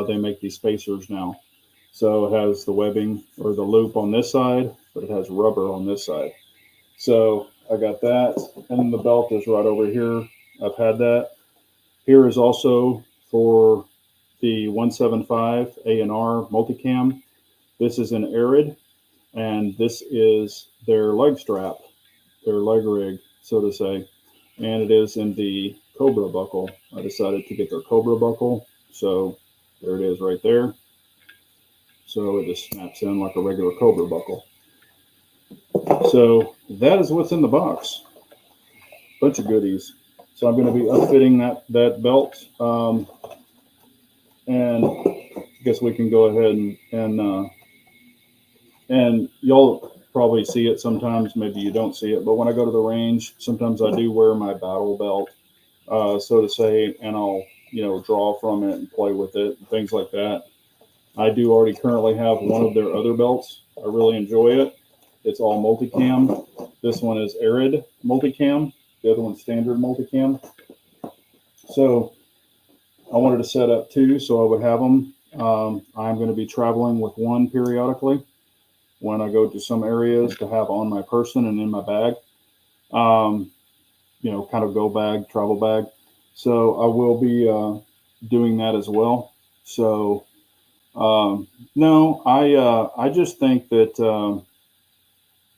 They make these spacers now. So it has the webbing or the loop on this side, but it has rubber on this side. So I got that. And the belt is right over here. I've had that. Here is also for the 175 A&R multicam. This is an Arid, and this is their leg strap, their leg rig, so to say. And it is in the Cobra buckle. I decided to get their Cobra buckle. So there it is right there. So it just snaps in like a regular Cobra buckle. So that is what's in the box. Bunch of goodies. So I'm going to be upfitting that belt. And I guess we can go ahead and y'all probably see it sometimes. Maybe you don't see it. But when I go to the range, sometimes I do wear my battle belt, so to say, and I'll, draw from it and play with it and things like that. I do already currently have one of their other belts. I really enjoy it. It's all multicam. This one is Arid multicam. The other one's standard multicam. So I wanted to set up two so I would have them. I'm going to be traveling with one periodically when I go to some areas to have on my person and in my bag. Kind of go bag, travel bag. So I will be doing that as well. So no, I just think that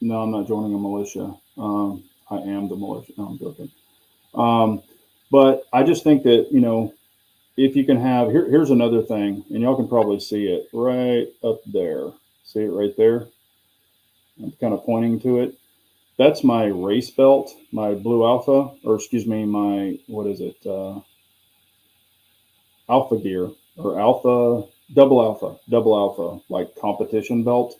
no, I'm not joining a militia. I am the militia. No, I'm joking. But I just think that, if you can have, here's another thing, and y'all can probably see it right up there. See it right there? I'm kind of pointing to it. That's my race belt, my Blue Alpha, or excuse me, my, what is it? Alpha Gear, or Double Alpha, like competition belt.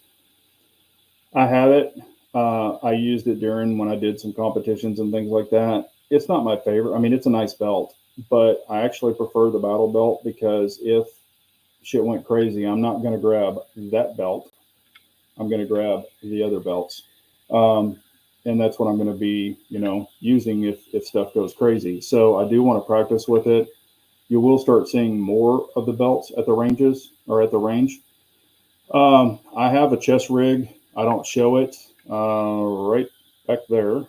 I have it. I used it when I did some competitions and things like that. It's not my favorite. I mean, it's a nice belt, but I actually prefer the battle belt because if shit went crazy, I'm not going to grab that belt. I'm going to grab the other belts. And that's what I'm going to be, using if stuff goes crazy. So I do want to practice with it. You will start seeing more of the belts at the ranges or at the range. I have a chest rig. I don't show it right back there.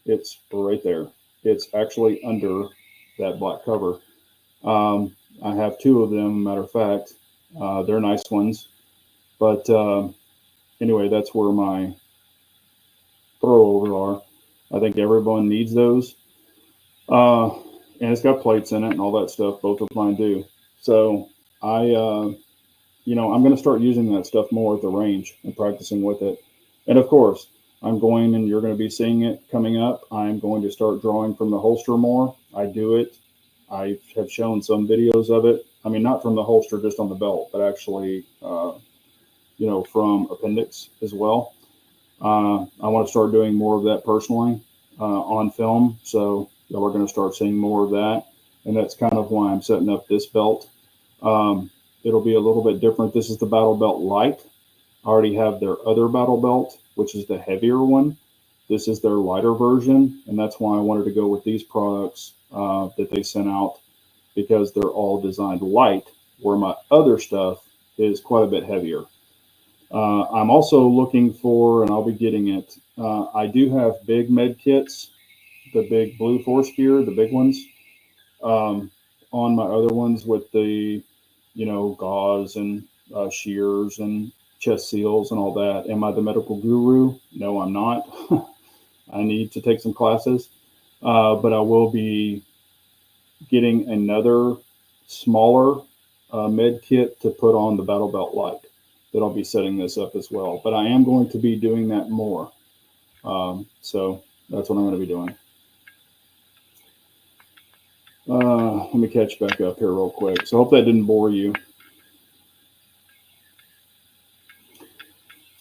It's right there. It's actually under that black cover. I have two of them, matter of fact. They're nice ones. But anyway, that's where my throwovers are. I think everyone needs those. Uh, and it's got plates in it and all that stuff. Both of mine do. So I'm going to start using that stuff more at the range and practicing with it. And of course, I'm going, and you're going to be seeing it coming up. I'm going to start drawing from the holster more. I do it. I have shown some videos of it. I mean, not from the holster, just on the belt, but actually, from appendix as well. I want to start doing more of that personally on film. So we're going to start seeing more of that. And that's kind of why I'm setting up this belt. It'll be a little bit different. This is the Battle Belt Light. I already have their other Battle Belt, which is the heavier one. This is their lighter version. And that's why I wanted to go with these products that they sent out, because they're all designed light, where my other stuff is quite a bit heavier. I'm also looking for, and I'll be getting it, I do have big med kits, the big Blue Force gear, the big ones, on my other ones with the, gauze and shears and chest seals and all that. Am I the medical guru? No, I'm not. I need to take some classes, but I will be getting another smaller med kit to put on the Battle Belt Light. That I'll be setting this up as well. But I am going to be doing that more. So that's what I'm going to be doing. Let me catch back up here real quick. So I hope that didn't bore you.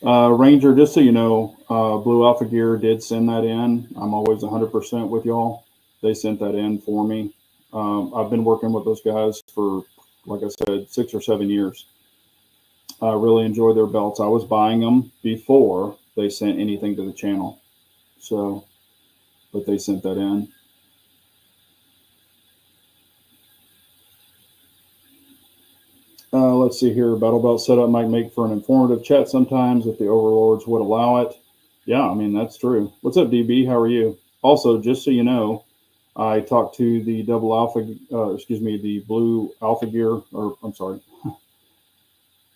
Ranger, just so you know, Blue Alpha Gear did send that in. I'm always 100% with y'all. They sent that in for me. I've been working with those guys for, like I said, 6 or 7 years. I really enjoy their belts. I was buying them before they sent anything to the channel. So, but they sent that in. Let's see here. Battle Belt setup might make for an informative chat sometimes if the overlords would allow it. Yeah, I mean, that's true. What's up, DB? How are you? Also, just so you know, I talked to the the Blue Alpha Gear, or I'm sorry,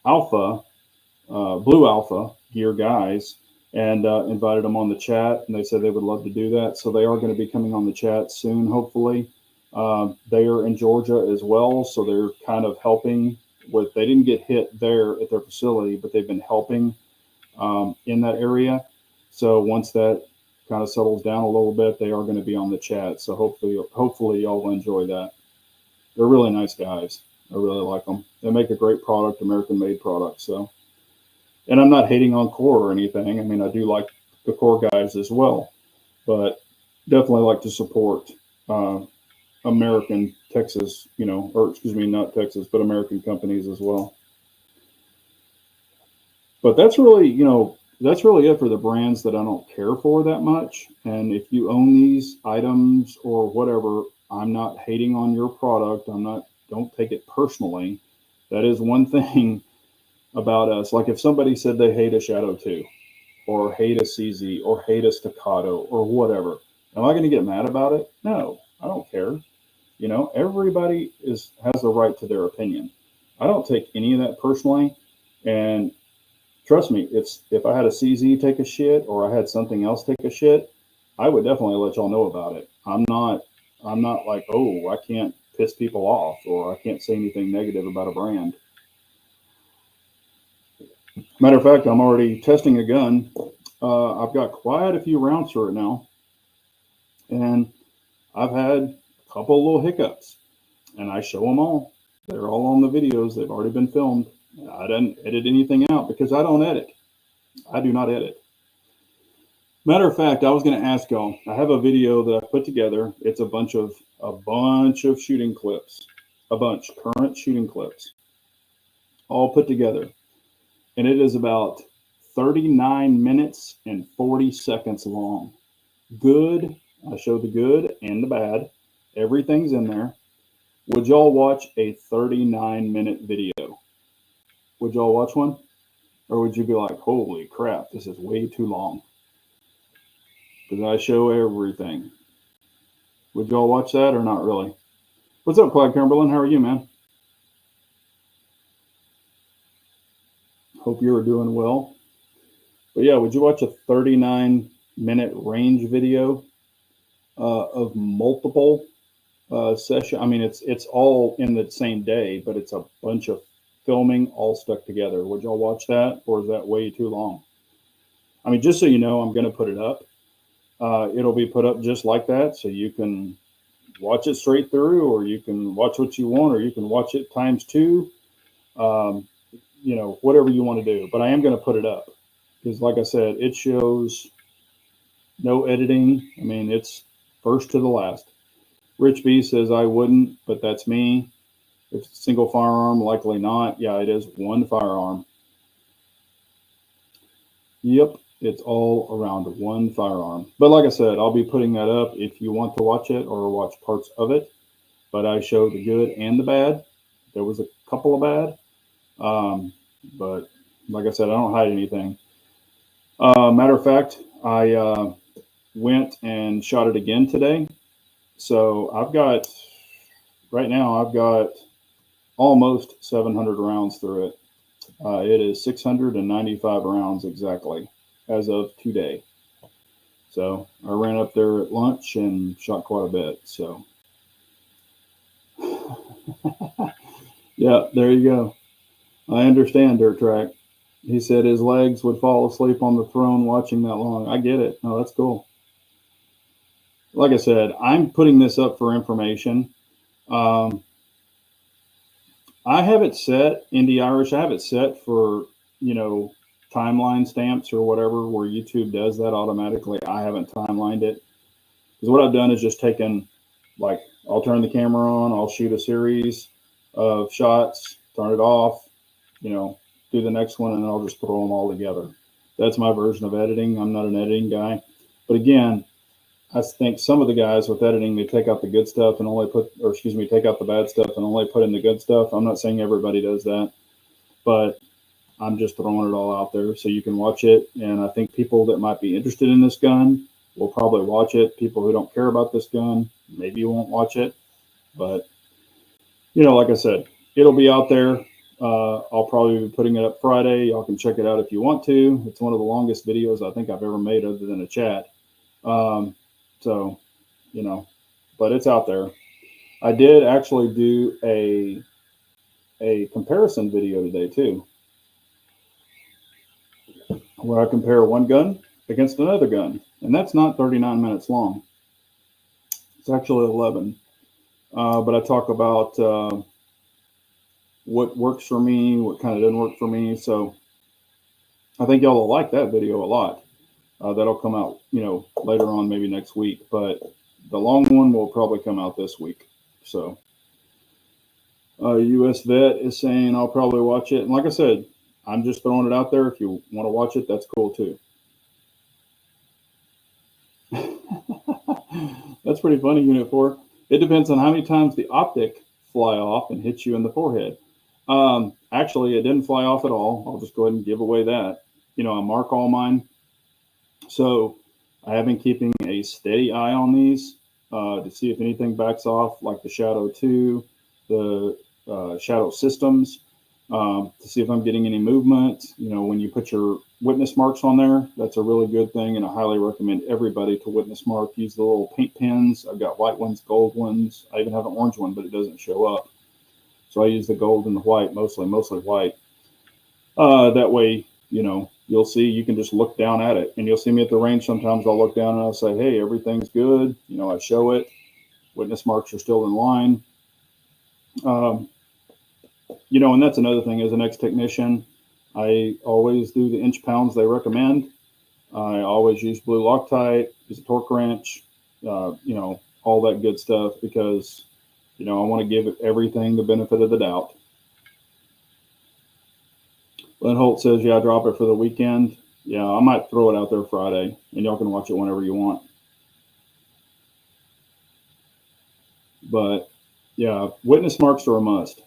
Blue Alpha Gear guys, and invited them on the chat, and they said they would love to do that. So they are going to be coming on the chat soon, hopefully. They are in Georgia as well, so they're kind of helping with. They didn't get hit there at their facility, but they've been helping in that area. So once that kind of settles down a little bit, they are going to be on the chat. So hopefully y'all will enjoy that. They're really nice guys. I really like them. They make a great product, American-made product. So, and I'm not hating on Core or anything. I mean, I do like the Core guys as well, but definitely like to support American Texas, not Texas, but American companies as well. But that's really it for the brands that I don't care for that much. And if you own these items or whatever, I'm not hating on your product. Don't take it personally. That is one thing about us. Like if somebody said they hate a Shadow 2 or hate a CZ or hate a Staccato or whatever, am I going to get mad about it? No, I don't care. Everybody has the right to their opinion. I don't take any of that personally. And trust me, if I had a CZ take a shit or I had something else take a shit, I would definitely let y'all know about it. I'm not like, oh, I can't piss people off or I can't say anything negative about a brand. Matter of fact, I'm already testing a gun. I've got quite a few rounds for it now, and I've had a couple of little hiccups, and I show them all. They're all on the videos. They've already been filmed. I didn't edit anything out because I don't edit. I do not edit. Matter of fact, I was going to ask y'all. I have a video that I put together. It's a bunch of shooting clips, current shooting clips, all put together, and it is about 39 minutes and 40 seconds long. Good. I show the good and the bad. Everything's in there. Would y'all watch a 39-minute video? Would y'all watch one? Or would you be like, holy crap, this is way too long? Because I show everything. Would y'all watch that or not really? What's up, Clyde Cumberland? How are you, man? Hope you are doing well. But yeah, would you watch a 39-minute range video of multiple session? I mean, it's all in the same day, but it's a bunch of filming all stuck together. Would y'all watch that, or is that way too long? I mean, just so you know, I'm going to put it up. It'll be put up just like that, so you can watch it straight through, or you can watch what you want, or you can watch it times two. You know, whatever you want to do. But I am going to put it up because, like I said, it shows no editing. I mean, it's first to the last. Rich B says I wouldn't, but that's me. If it's a single firearm, likely not. Yeah, it is one firearm. Yep, it's all around one firearm. But like I said, I'll be putting that up if you want to watch it or watch parts of it. But I show the good and the bad. There was a couple of bad. But like I said, I don't hide anything. Matter of fact, I went and shot it again today. So right now I've got almost 700 rounds through it. It is 695 rounds exactly as of today. So I ran up there at lunch and shot quite a bit. So yeah, there you go. I understand, Dirt Track. He said his legs would fall asleep on the throne watching that long. I get it. No, that's cool. Like I said, I'm putting this up for information. I have it set, Indie Irish, I have it set for, you know, timeline stamps or whatever, where YouTube does that automatically. I haven't timelined it. Because what I've done is just taken, like, I'll turn the camera on, I'll shoot a series of shots, turn it off, you know, do the next one, and then I'll just throw them all together. That's my version of editing. I'm not an editing guy. But again, I think some of the guys with editing, they take out the good stuff and only take out the bad stuff and only put in the good stuff. I'm not saying everybody does that, but I'm just throwing it all out there so you can watch it. And I think people that might be interested in this gun will probably watch it. People who don't care about this gun, maybe won't watch it. But, you know, like I said, it'll be out there. I'll probably be putting it up Friday. Y'all can check it out if you want to. It's one of the longest videos I think I've ever made other than a chat. So, you know, but it's out there. I did actually do a comparison video today too, where I compare one gun against another gun, and that's not 39 minutes long. It's actually 11. But I talk about what works for me, what kind of doesn't work for me. So I think y'all will like that video a lot. That'll come out, you know, later on, maybe next week. But the long one will probably come out this week. So US Vet is saying I'll probably watch it. And like I said, I'm just throwing it out there. If you want to watch it, that's cool too. That's pretty funny, Unit 4. It depends on how many times the optic fly off and hits you in the forehead. Actually, it didn't fly off at all. I'll just go ahead and give away that. You know, I mark all mine. So I have been keeping a steady eye on these to see if anything backs off, like the Shadow 2, the Shadow Systems, to see if I'm getting any movement. You know, when you put your witness marks on there, that's a really good thing, and I highly recommend everybody to witness mark. Use the little paint pens. I've got white ones, gold ones. I even have an orange one, but it doesn't show up. So I use the gold and the white, mostly white. That way, you know, you'll see, you can just look down at it, and you'll see me at the range. Sometimes I'll look down and I'll say, hey, everything's good. You know, I show it. Witness marks are still in line. You know, and that's another thing. As an ex-technician, I always do the inch pounds they recommend. I always use blue Loctite, use a torque wrench, you know, all that good stuff, because, you know, I want to give everything the benefit of the doubt. Len Holt says, yeah, drop it for the weekend. Yeah, I might throw it out there Friday, and y'all can watch it whenever you want. But, yeah, witness marks are a must.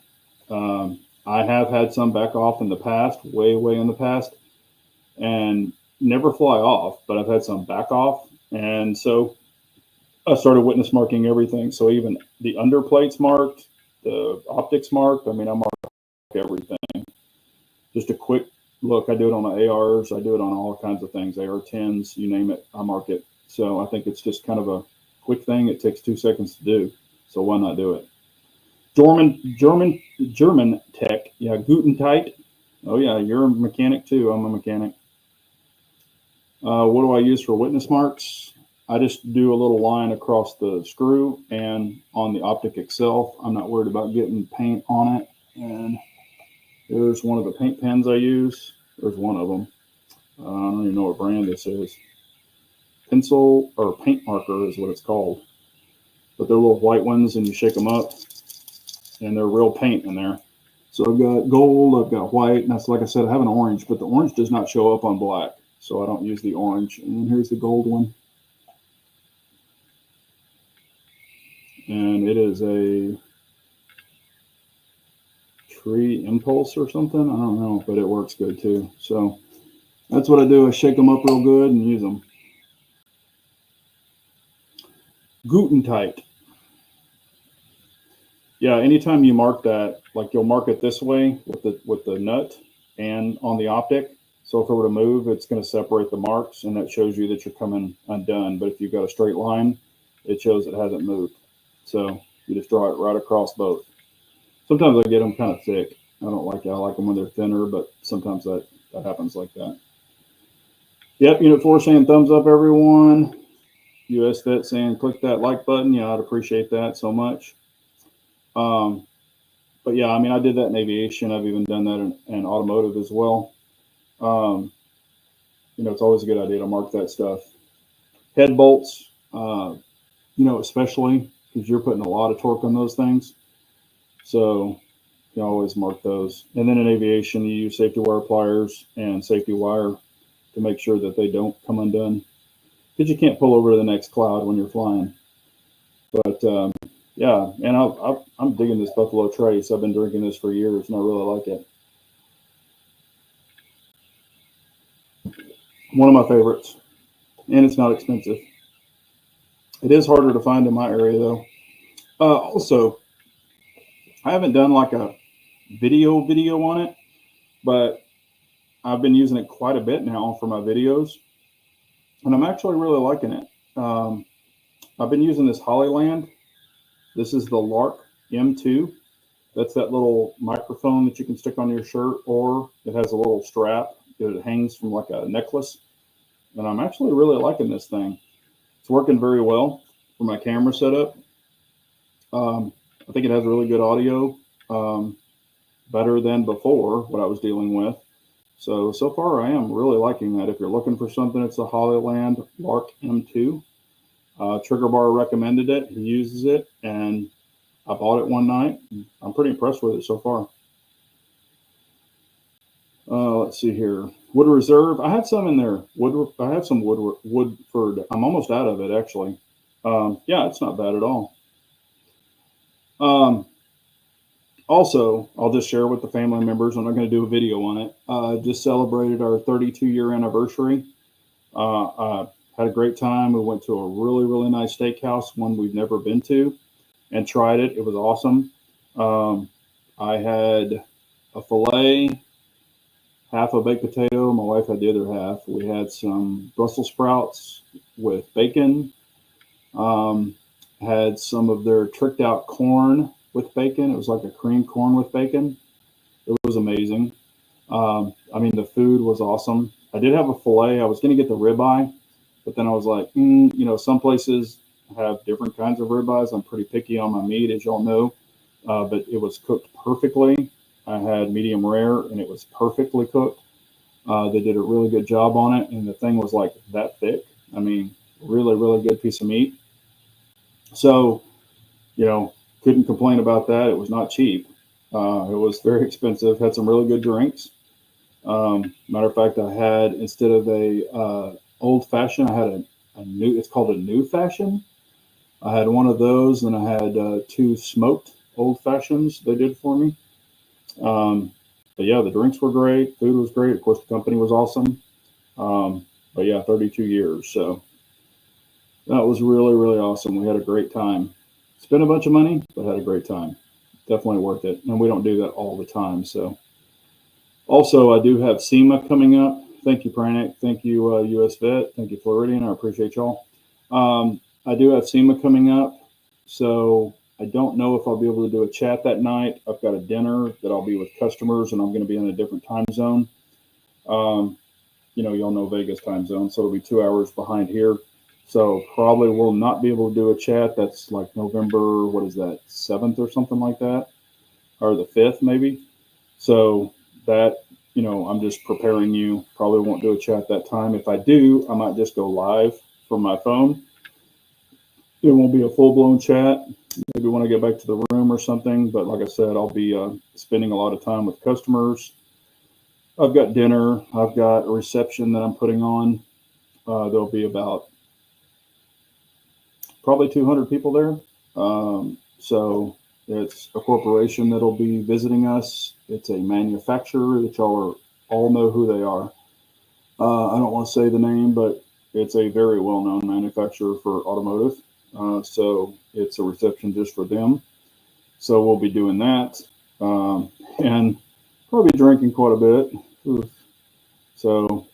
I have had some back off in the past, way in the past, and never fly off, but I've had some back off. And so I started witness marking everything. So even the underplates marked, the optics marked. I mean, I mark everything. Just a quick look, I do it on my ARs. I do it on all kinds of things, AR-10s, you name it, I mark it. So I think it's just kind of a quick thing. It takes 2 seconds to do. So why not do it? German tech. Yeah, Gutentite. Oh yeah, you're a mechanic too. I'm a mechanic. What do I use for witness marks? I just do a little line across the screw and on the optic itself. I'm not worried about getting paint on it. And here's one of the paint pens I use. There's one of them. I don't even know what brand this is. Pencil or paint marker is what it's called. But they're little white ones, and you shake them up, and they're real paint in there. So I've got gold, I've got white, and that's, like I said, I have an orange, but the orange does not show up on black, so I don't use the orange. And then here's the gold one. And it is a Tree Impulse or something. I don't know, but it works good too. So that's what I do. I shake them up real good and use them. Gutentite. Yeah, anytime you mark that, like you'll mark it this way with the nut and on the optic. So if it were to move, it's going to separate the marks, and that shows you that you're coming undone. But if you've got a straight line, it shows it hasn't moved. So you just draw it right across both. Sometimes I get them kind of thick. I don't like it. I like them when they're thinner, but sometimes that happens like that. Yep, Unit 4 saying thumbs up, everyone. US Vet saying click that like button. Yeah, I'd appreciate that so much. But yeah, I mean, I did that in aviation. I've even done that in automotive as well. You know, it's always a good idea to mark that stuff. Head bolts, you know, especially because you're putting a lot of torque on those things. So you always mark those. And then in aviation, you use safety wire pliers and safety wire to make sure that they don't come undone, because you can't pull over to the next cloud when you're flying. But yeah, and I'm digging this Buffalo Trace. I've been drinking this for years, and I really like it. One of my favorites, and it's not expensive. It is harder to find in my area, though. Also, I haven't done like a video on it, but I've been using it quite a bit now for my videos, and I'm actually really liking it. I've been using this Hollyland. This is the Lark M2. That's that little microphone that you can stick on your shirt, or it has a little strap that it hangs from like a necklace. And I'm actually really liking this thing. It's working very well for my camera setup. I think it has really good audio, better than before what I was dealing with. So far I am really liking that. If you're looking for something, it's a Hollyland Lark M2. Trigger Bar recommended it. He uses it, and I bought it one night. I'm pretty impressed with it so far. Let's see here. Wood Reserve. I had some in there. I have some Woodford. I'm almost out of it, actually. Yeah, it's not bad at all. Also, I'll just share with the family members. I'm not going to do a video on it. Just celebrated our 32-year anniversary. Had a great time. We went to a really, really nice steakhouse, one we've never been to, and tried it. It was awesome. I had a filet, half a baked potato. My wife had the other half. We had some Brussels sprouts with bacon. Had some of their tricked out corn with bacon. It was like a cream corn with bacon. It was amazing. I mean, the food was awesome. I did have a filet. I was going to get the ribeye, but then I was like, you know, some places have different kinds of ribeyes. I'm pretty picky on my meat, as y'all know, but it was cooked perfectly. I had medium rare, and it was perfectly cooked. They did a really good job on it, and the thing was like that thick. I mean, really, really good piece of meat. So, you know, couldn't complain about that. It was not cheap. It was very expensive. Had some really good drinks. Matter of fact, I had, instead of a old fashioned, I had a new. It's called a new fashion. I had one of those, and I had 2 smoked old fashions they did for me. But yeah, the drinks were great. Food was great. Of course, the company was awesome. But yeah, 32 years. So that was really, really awesome. We had a great time. Spent a bunch of money, but had a great time. Definitely worth it. And we don't do that all the time. So Also, I do have SEMA coming up. Thank you, Pranic. Thank you, US Vet. Thank you, Floridian. I appreciate y'all. I do have SEMA coming up. So I don't know if I'll be able to do a chat that night. I've got a dinner that I'll be with customers and I'm going to be in a different time zone. Um, y'all know Vegas time zone, so it'll be 2 hours behind here. So probably will not be able to do a chat. That's like November, what is that, 7th or something like that, or the 5th maybe. So that, I'm just preparing you. Probably won't do a chat that time. If I do, I might just go live from my phone. It won't be a full blown chat. Maybe when I get back to the room or something. But like I said, I'll be spending a lot of time with customers. I've got dinner. I've got a reception that I'm putting on. There'll be about probably 200 people there. So it's a corporation that'll be visiting us. It's a manufacturer that y'all all know who they are. I don't want to say the name, but it's a very well-known manufacturer for automotive. So it's a reception just for them. So we'll be doing that, and probably drinking quite a bit. Oof. So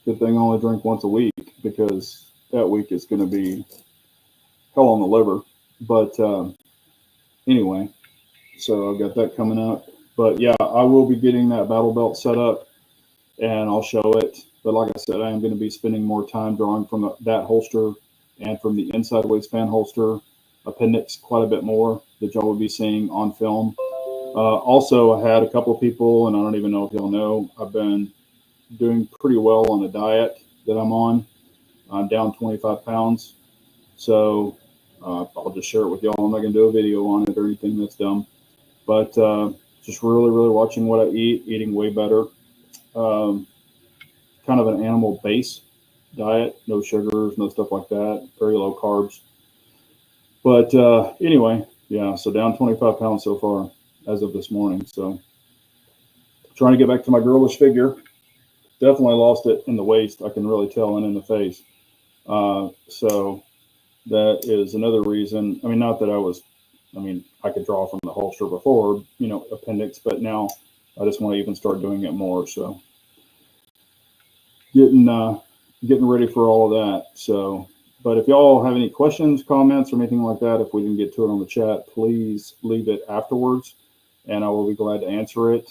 good thing I only drink once a week because that week is going to be hell on the liver. But anyway, so I've got that coming up. But yeah, I will be getting that battle belt set up and I'll show it. But like I said, I am going to be spending more time drawing from that holster and from the inside waistband holster appendix quite a bit more that y'all will be seeing on film. Also, I had a couple of people, and I don't even know if y'all know, I've been doing pretty well on a diet that I'm on. I'm down 25 pounds. So I'll just share it with y'all. I'm not going to do a video on it or anything that's dumb. But just really, really watching what I eat, eating way better. Kind of an animal base diet, no sugars, no stuff like that, very low carbs. But anyway, yeah, so down 25 pounds so far as of this morning. So trying to get back to my girlish figure. Definitely lost it in the waist. I can really tell, and in the face. So that is another reason. I mean, not that I could draw from the holster before, appendix, but now I just want to even start doing it more. So getting ready for all of that. So, but if y'all have any questions, comments, or anything like that, if we didn't get to it on the chat, please leave it afterwards, and I will be glad to answer it.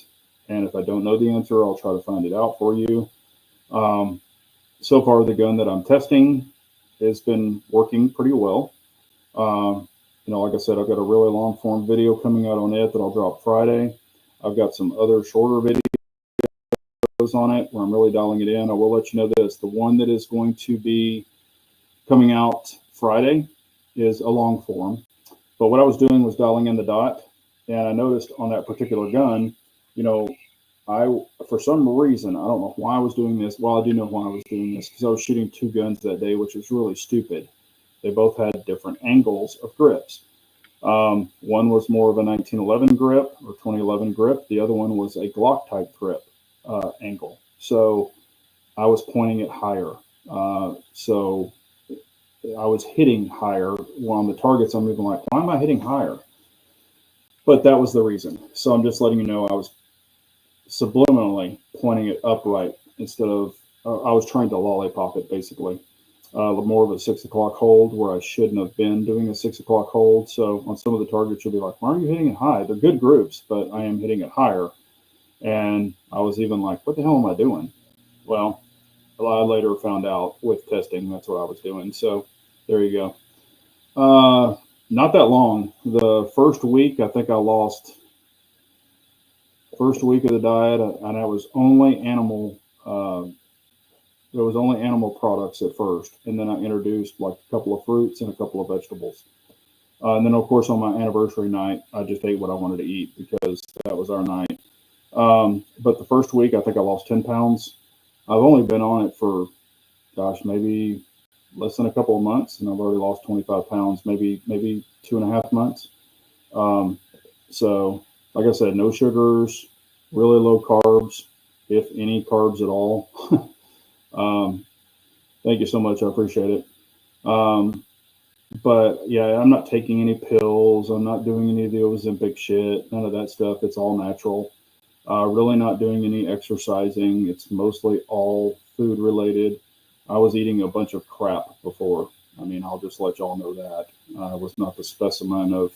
And if I don't know the answer, I'll try to find it out for you. So far, the gun that I'm testing has been working pretty well. Like I said, I've got a really long form video coming out on it that I'll drop Friday. I've got some other shorter videos on it where I'm really dialing it in. I will let you know this. The one that is going to be coming out Friday is a long form. But what I was doing was dialing in the dot. And I noticed on that particular gun, for some reason, I don't know why I was doing this. Well, I do know why I was doing this because I was shooting two guns that day, which was really stupid. They both had different angles of grips. One was more of a 1911 grip or 2011 grip. The other one was a Glock type grip angle. So I was pointing it higher. So I was hitting higher. Well, on the targets, I'm even like, why am I hitting higher? But that was the reason. So I'm just letting you know I was subliminally pointing it upright instead of, I was trying to lollipop it basically. More of a 6 o'clock hold where I shouldn't have been doing a 6 o'clock hold. So on some of the targets, you'll be like, why are you hitting it high? They're good groups, but I am hitting it higher. And I was even like, what the hell am I doing? Well, I later found out with testing, that's what I was doing. So there you go. Not that long. The first week, I think I lost, first week of the diet, and I was only animal, there was only animal products at first. And then I introduced like a couple of fruits and a couple of vegetables. And then, of course, on my anniversary night, I just ate what I wanted to eat because that was our night. But the first week, I think I lost 10 pounds. I've only been on it for, maybe less than a couple of months, and I've already lost 25 pounds, maybe 2.5 months. So, like I said, no sugars, really low carbs, if any carbs at all. Thank you so much. I appreciate it. But yeah, I'm not taking any pills. I'm not doing any of the Ozempic shit. None of that stuff. It's all natural. Really not doing any exercising. It's mostly all food related. I was eating a bunch of crap before. I mean, I'll just let y'all know that. I was not the specimen of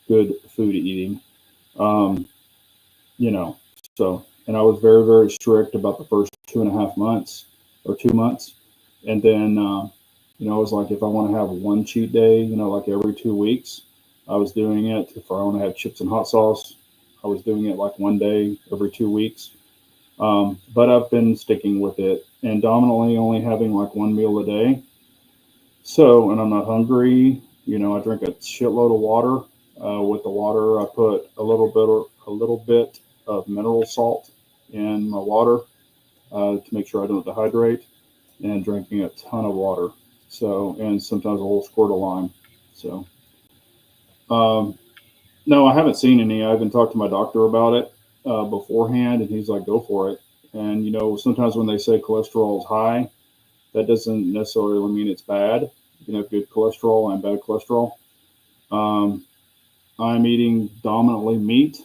good food eating. Um, you know, so, and I was very, very strict about the first 2.5 months or 2 months. And then, I was like, if I want to have one cheat day, like every 2 weeks, I was doing it. If I want to have chips and hot sauce, I was doing it like one day every 2 weeks. But I've been sticking with it and dominantly only having like one meal a day. So, and I'm not hungry. I drink a shitload of water. With the water, I put a little bit of mineral salt in my water to make sure I don't dehydrate, and drinking a ton of water. So, and sometimes a whole squirt of lime. So, um, no, I haven't seen any. I even talked to my doctor about it beforehand, and he's like, "Go for it." And sometimes when they say cholesterol is high, that doesn't necessarily mean it's bad. You can have good cholesterol and bad cholesterol. Um, I'm eating dominantly meat,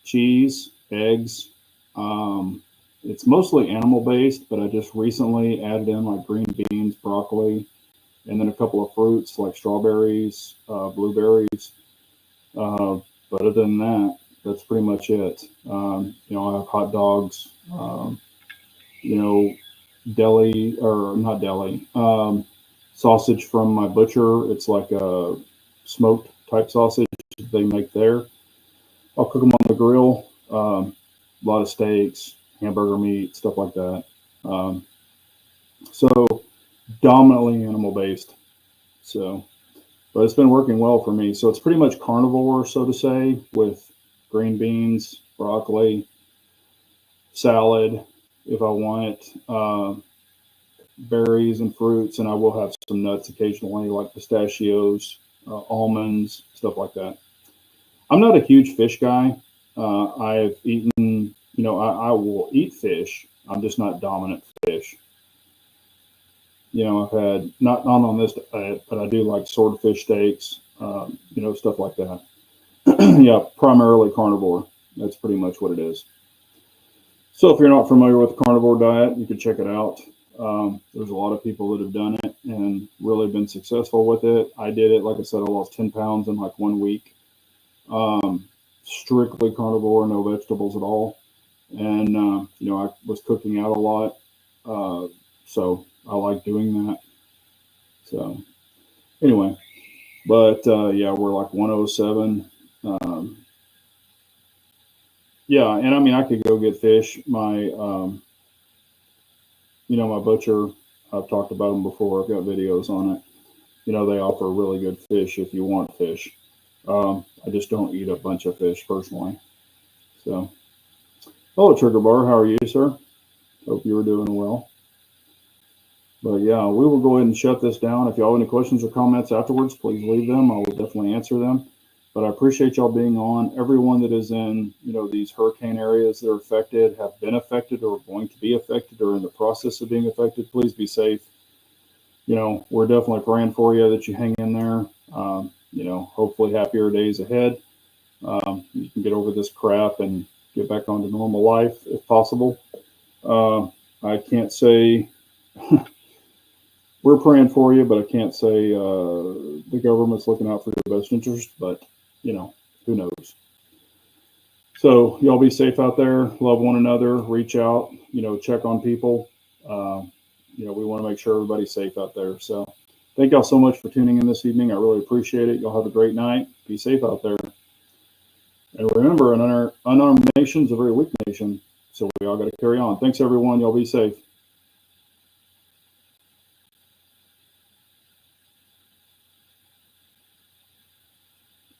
cheese, eggs. Um, it's mostly animal based, but I just recently added in like green beans, broccoli, and then a couple of fruits like strawberries, blueberries. Uh, but other than that, that's pretty much it. I have hot dogs, you know, deli or not deli, sausage from my butcher. It's like a smoked type sausage they make there. I'll cook them on the grill. A lot of steaks, hamburger meat, stuff like that. Um, so dominantly animal based. So, but it's been working well for me. So it's pretty much carnivore, so to say, with green beans, broccoli, salad, if I want, berries and fruits, and I will have some nuts occasionally, like pistachios, almonds, stuff like that. I'm not a huge fish guy. I've eaten, I will eat fish. I'm just not dominant fish. I've had not on this diet, but I do like swordfish steaks, stuff like that. Yeah, primarily carnivore. That's pretty much what it is. So if you're not familiar with the carnivore diet, you can check it out. There's a lot of people that have done it and really been successful with it. I did it, like I said, I lost 10 pounds in like 1 week. Strictly carnivore, no vegetables at all. And, I was cooking out a lot. So I like doing that. So anyway, but yeah, we're like 107. Yeah, and I mean, I could go get fish. My butcher, I've talked about them before. I've got videos on it. They offer really good fish if you want fish. I just don't eat a bunch of fish personally. So, hello, Trigger Bar. How are you, sir? Hope you were doing well. But yeah, we will go ahead and shut this down. If y'all have any questions or comments afterwards, please leave them. I will definitely answer them. But I appreciate y'all being on. Everyone that is in, these hurricane areas that are affected, have been affected, or are going to be affected, or in the process of being affected, please be safe. We're definitely praying for you that you hang in there. Hopefully happier days ahead. You can get over this crap and get back onto normal life if possible. I can't say we're praying for you, but I can't say the government's looking out for your best interest. But who knows? So y'all be safe out there. Love one another. Reach out. Check on people. We want to make sure everybody's safe out there. So thank y'all so much for tuning in this evening. I really appreciate it. Y'all have a great night. Be safe out there. And remember, an unarmed nation is a very weak nation. So we all got to carry on. Thanks, everyone. Y'all be safe.